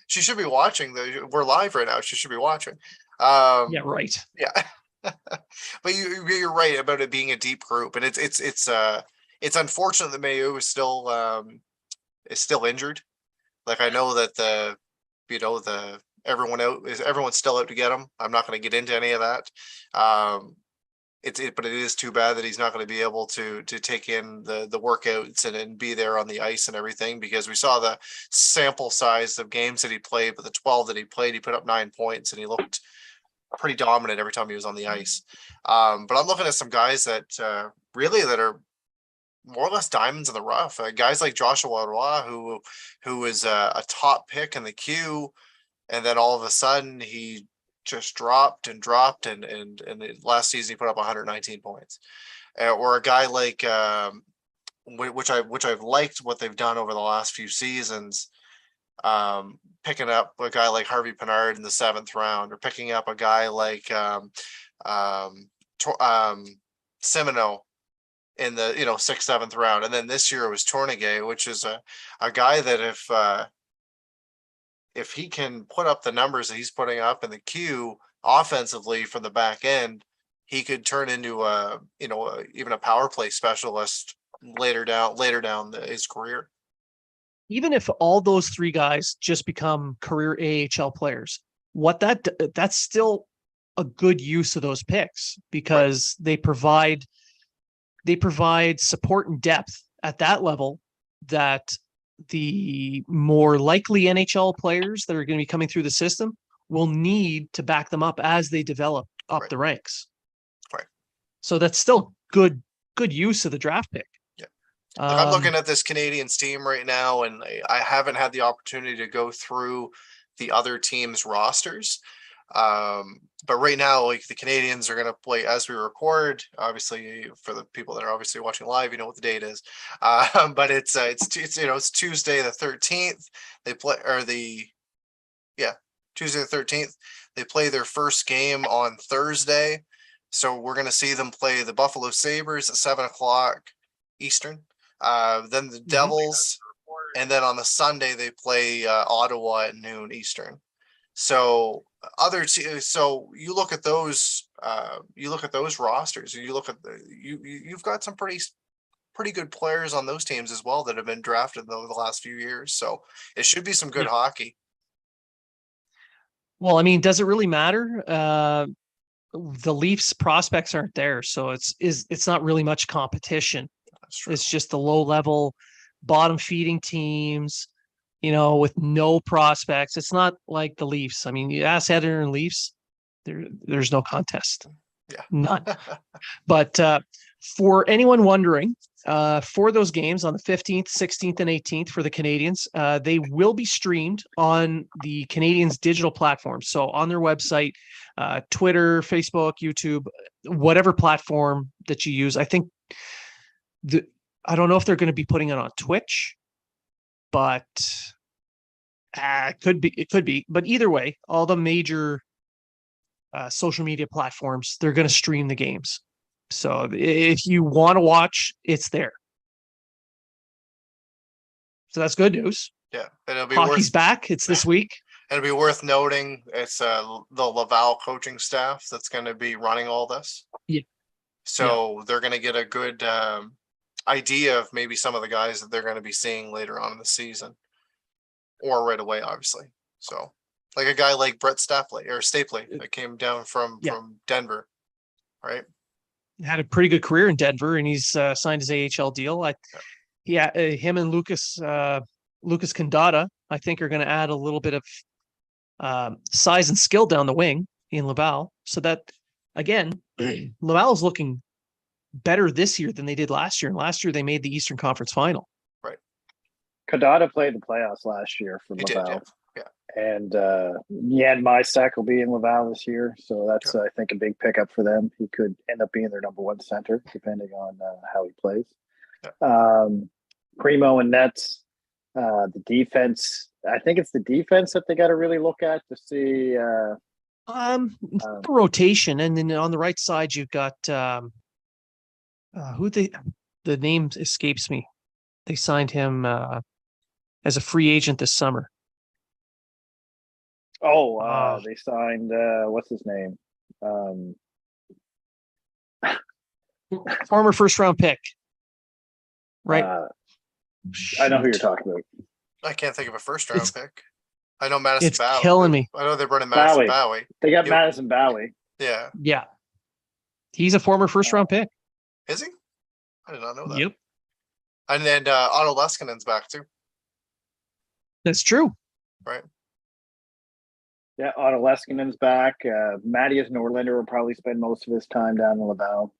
She should be watching. We're live right now. She should be watching. Yeah, right. Yeah. But you're right about it being a deep group, and it's unfortunate that Mayo is still injured. Like, I know that everyone's still out to get him. I'm not going to get into any of that. But it is too bad that he's not going to be able to take in the workouts and be there on the ice and everything, because we saw the sample size of games that he played, but the 12 that he played, he put up 9 points and he looked pretty dominant every time he was on the ice. But I'm looking at some guys that are more or less diamonds in the rough. Guys like Joshua Roy, who is a top pick in the queue, and then all of a sudden he just dropped, and last season he put up 119 points. Or a guy like which I've liked what they've done over the last few seasons, picking up a guy like Harvey Pinard in the 7th round, or picking up a guy like Semino in the 6th, 7th round. And then this year it was Tornegay, which is a guy that if he can put up the numbers that he's putting up in the queue offensively from the back end, he could turn into even a power play specialist later down his career. Even if all those 3 guys just become career AHL players, that's still a good use of those picks, because they provide support and depth at that level that the more likely NHL players that are going to be coming through the system will need to back them up as they develop up the ranks. Right. So that's still good use of the draft pick. Yeah. Look, I'm looking at this Canadiens team right now, and I haven't had the opportunity to go through the other teams' rosters. But right now, like, the Canadiens are going to play as we record. Obviously, for the people that are obviously watching live, you know what the date is. But it's Tuesday the 13th. They play, Tuesday the 13th. They play their first game on Thursday, so we're going to see them play the Buffalo Sabres at 7:00 Eastern. Then the Devils, and then on the Sunday they play Ottawa at noon Eastern. So so you look at those rosters, and you look at you've got some pretty good players on those teams as well that have been drafted over the last few years. So it should be some good hockey. Well, I mean, does it really matter? The Leafs prospects aren't there, so it's not really much competition. That's true. It's just the low level bottom feeding teams, with no prospects. It's not like the Leafs. I mean, you ask Editor and Leafs, there's no contest. Yeah. None. But for anyone wondering, for those games on the 15th, 16th, and 18th for the Canadiens, they will be streamed on the Canadiens digital platforms. So on their website, Twitter, Facebook, YouTube, whatever platform that you use. I think I don't know if they're going to be putting it on Twitch, but it could be. But either way, all the major social media platforms, they're going to stream the games. So if you want to watch, it's there. So that's good news. Yeah, and it'll be Hockey's back. It's this week. It'll be worth noting it's the Laval coaching staff that's going to be running all this. Yeah. So they're going to get a good idea of maybe some of the guys that they're going to be seeing later on in the season, or right away, obviously. So, like a guy like Brett Stapley that came down from Denver, right? Had a pretty good career in Denver, and he's signed his AHL deal. Him and Lucas Condata, I think, are going to add a little bit of size and skill down the wing in Laval. So that, again, Laval is looking better this year than they did last year. And last year they made the Eastern Conference Final. Right. Kadada played the playoffs last year for Laval. Did, yeah. And Jan Mysak will be in Laval this year. So that's, I think, a big pickup for them. He could end up being their number 1 center, depending on how he plays. Yeah. Primo and Nets, the defense. I think it's the defense that they got to really look at to see Um, Rotation, and then on the right side you've got who the name escapes me. They signed him as a free agent this summer. They signed what's his name? Former first round pick. Right. I know who you're Shoot. talking about. I can't think of a first round It's pick. I know Madison it's Bowie. killing me. I know they brought in Madison Bowie. They got You- Madison Bowie. Yeah. Yeah. He's a former first round pick. Is he? I did not know that. Yep. And then Otto Leskinen's back too, That's true. right? Yeah, Otto Leskinen's back. Matthias Norlinder will probably spend most of his time down in Laval.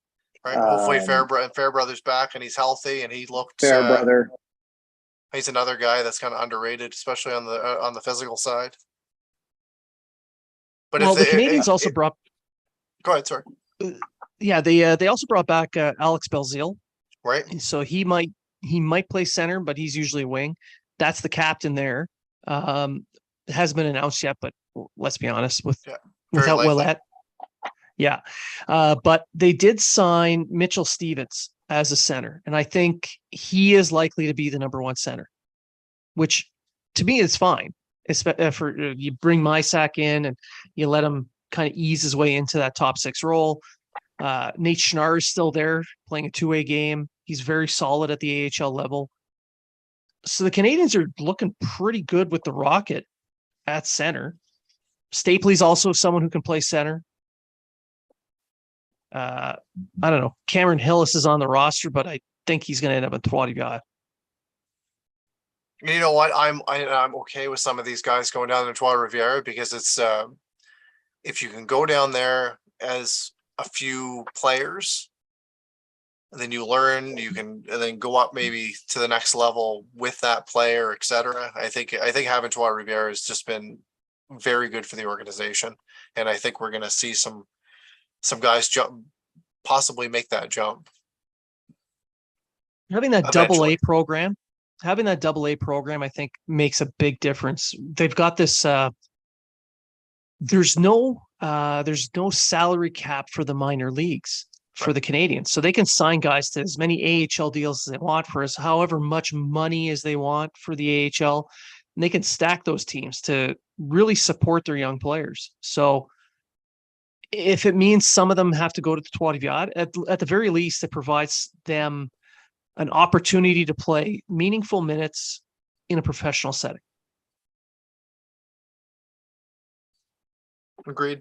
Right. Hopefully Um, Fairbrother's back and he's healthy and he looked Fairbrother. he's another guy that's kind of underrated, especially on the physical side. But Well, if the Canadians also go brought. ahead, sorry. Yeah, they also brought back Alex Belzile, Right. and so he might play center, but he's usually a wing. That's the captain there. It hasn't been announced yet, but let's be honest, Very without likely. Willette, yeah. But they did sign Mitchell Stevens as a center, and I think he is likely to be the number one center, which to me is fine. For you bring Mysak in and you let him kind of ease his way into that top six role. Nate Schnarr is still there playing a two-way game. He's very solid at the AHL level. So the Canadians are looking pretty good with the Rocket at center. Stapley's also someone who can play center. I don't know. Cameron Hillis is on the roster, but I think he's going to end up in Trois-Rivières. You know what? I'm okay with some of these guys going down to Trois-Rivières because it's if you can go down there as a few players, then you learn, you can and then go up maybe to the next level with that player, etc. I think having Trois-Rivières has just been very good for the organization, and I think we're going to see some guys possibly make that jump. Having that Eventually. double A program, I think makes a big difference. They've got this. There's no salary cap for the minor leagues for Right. the Canadians, so they can sign guys to as many AHL deals as they want for as however much money as they want for the AHL, and they can stack those teams to really support their young players. So if it means some of them have to go to the Trois-Rivières, at the very least, it provides them an opportunity to play meaningful minutes in a professional setting. Agreed.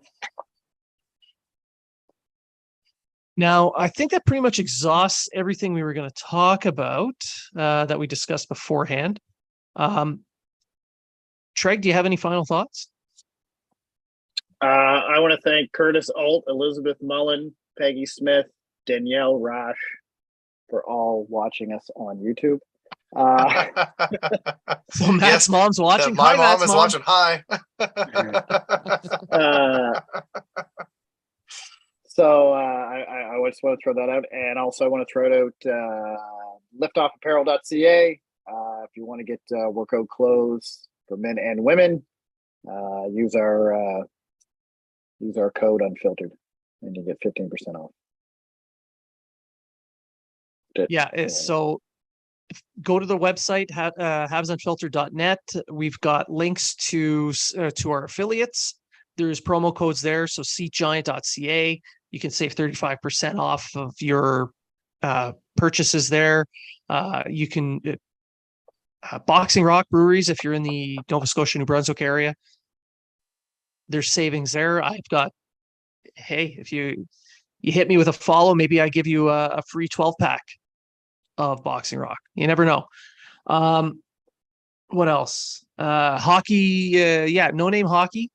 Now, I think that pretty much exhausts everything we were going to talk about that we discussed beforehand. Treg, do you have any final thoughts? I want to thank Curtis Alt, Elizabeth Mullen, Peggy Smith, Danielle Rash for all watching us on YouTube. So Matt's Yes, mom's watching. my Hi, mom Matt's is mom. watching. Hi. So I just want to throw that out, and also I want to throw it out liftoffapparel.ca. If you want to get workout clothes for men and women, use our code Unfiltered, and you get 15% off. Yeah, so go to the website, habsunfiltered.net. We've got links to our affiliates. There's promo codes there. So seatgiant.ca. You can save 35% off of your purchases there. You can Boxing Rock breweries, if you're in the Nova Scotia, New Brunswick area, there's savings there. I've got, hey, if you hit me with a follow, maybe I give you a free 12-pack of Boxing Rock. You never know. What else? Hockey. No name hockey.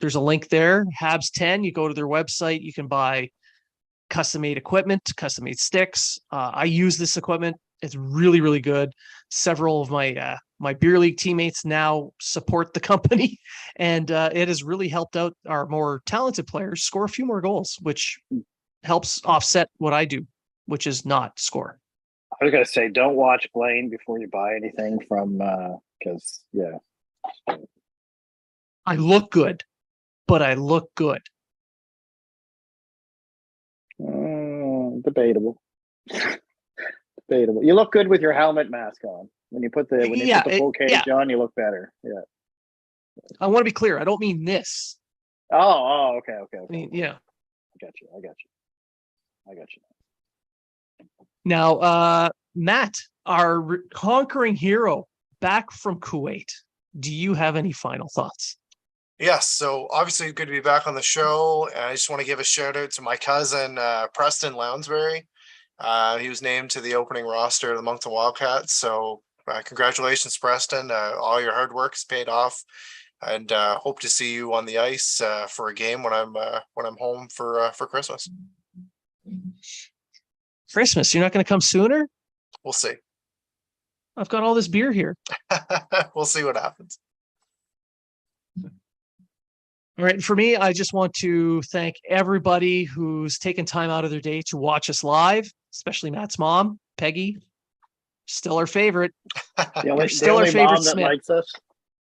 There's a link there. Habs 10. You go to their website. You can buy custom-made equipment, custom-made sticks. I use this equipment. It's really, really good. Several of my my beer league teammates now support the company, and it has really helped out our more talented players score a few more goals, which helps offset what I do, which is not score. I was gonna say, don't watch Blaine before you buy anything from because I look good. but I look good. Debatable. Debatable. You look good with your helmet mask on. When you put the full cage on, you look better. Yeah. I want to be clear. I don't mean this. Okay. I mean, yeah. I got you. Now, Matt, our conquering hero back from Kuwait. Do you have any final thoughts? Yes, so obviously good to be back on the show. I just want to give a shout out to my cousin, Preston Lounsbury. He was named to the opening roster of the Moncton Wildcats. So congratulations, Preston. All your hard work has paid off, and hope to see you on the ice for a game when I'm home for Christmas. Christmas, you're not going to come sooner? We'll see. I've got all this beer here. We'll see what happens. All right. For me, I just want to thank everybody who's taken time out of their day to watch us live, especially Matt's mom, Peggy. Still our favorite. Still our favorite Smith. Likes us.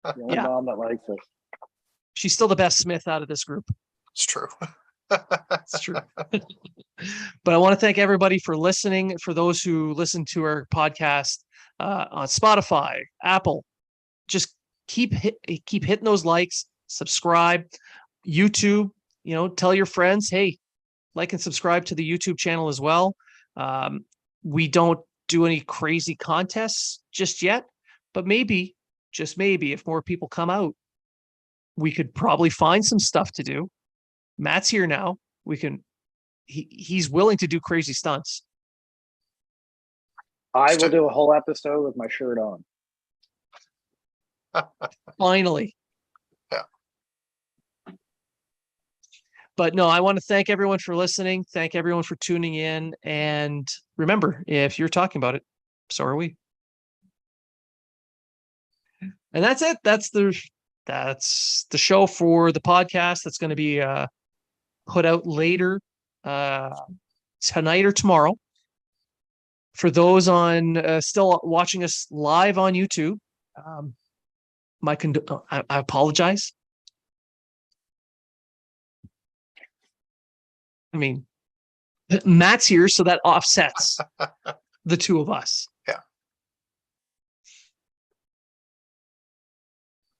The only mom that likes us. She's still the best Smith out of this group. It's true. It's true. But I want to thank everybody for listening. For those who listen to our podcast on Spotify, Apple, just keep hitting those likes. Subscribe. YouTube, tell your friends, hey, like and subscribe to the YouTube channel as well. We don't do any crazy contests just yet, but maybe, just maybe, if more people come out, we could probably find some stuff to do. Matt's here now. He's willing to do crazy stunts. I will do a whole episode with my shirt on. Finally. Yeah. But no, I want to thank everyone for listening. Thank everyone for tuning in. And remember, if you're talking about it, so are we. And that's it. That's the show for the podcast. That's going to be put out later tonight or tomorrow. For those on still watching us live on YouTube, I apologize. I mean, Matt's here, so that offsets the two of us. Yeah.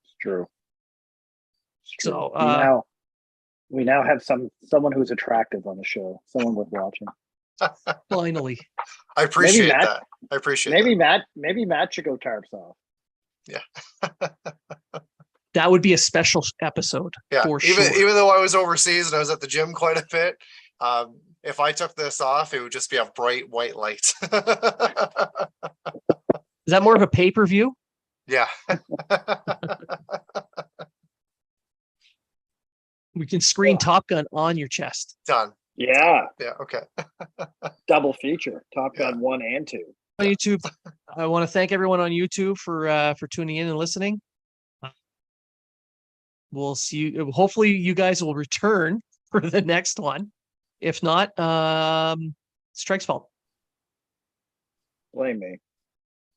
It's true. So we now have someone who's attractive on the show, someone worth watching. Finally. I appreciate that. I appreciate that. Maybe Matt should go tarps off. Yeah. That would be a special episode. Yeah. For even sure. though I was overseas and I was at the gym quite a bit, if I took this off, it would just be a bright white light. Is that more of a pay-per-view? Yeah. We can screen Top Gun on your chest. Done. Yeah. Yeah. Okay. Double feature. Top Gun 1 and 2. On YouTube, I want to thank everyone on YouTube for tuning in and listening. We'll see you. Hopefully, you guys will return for the next one. If not, Strike's fault. Blame me.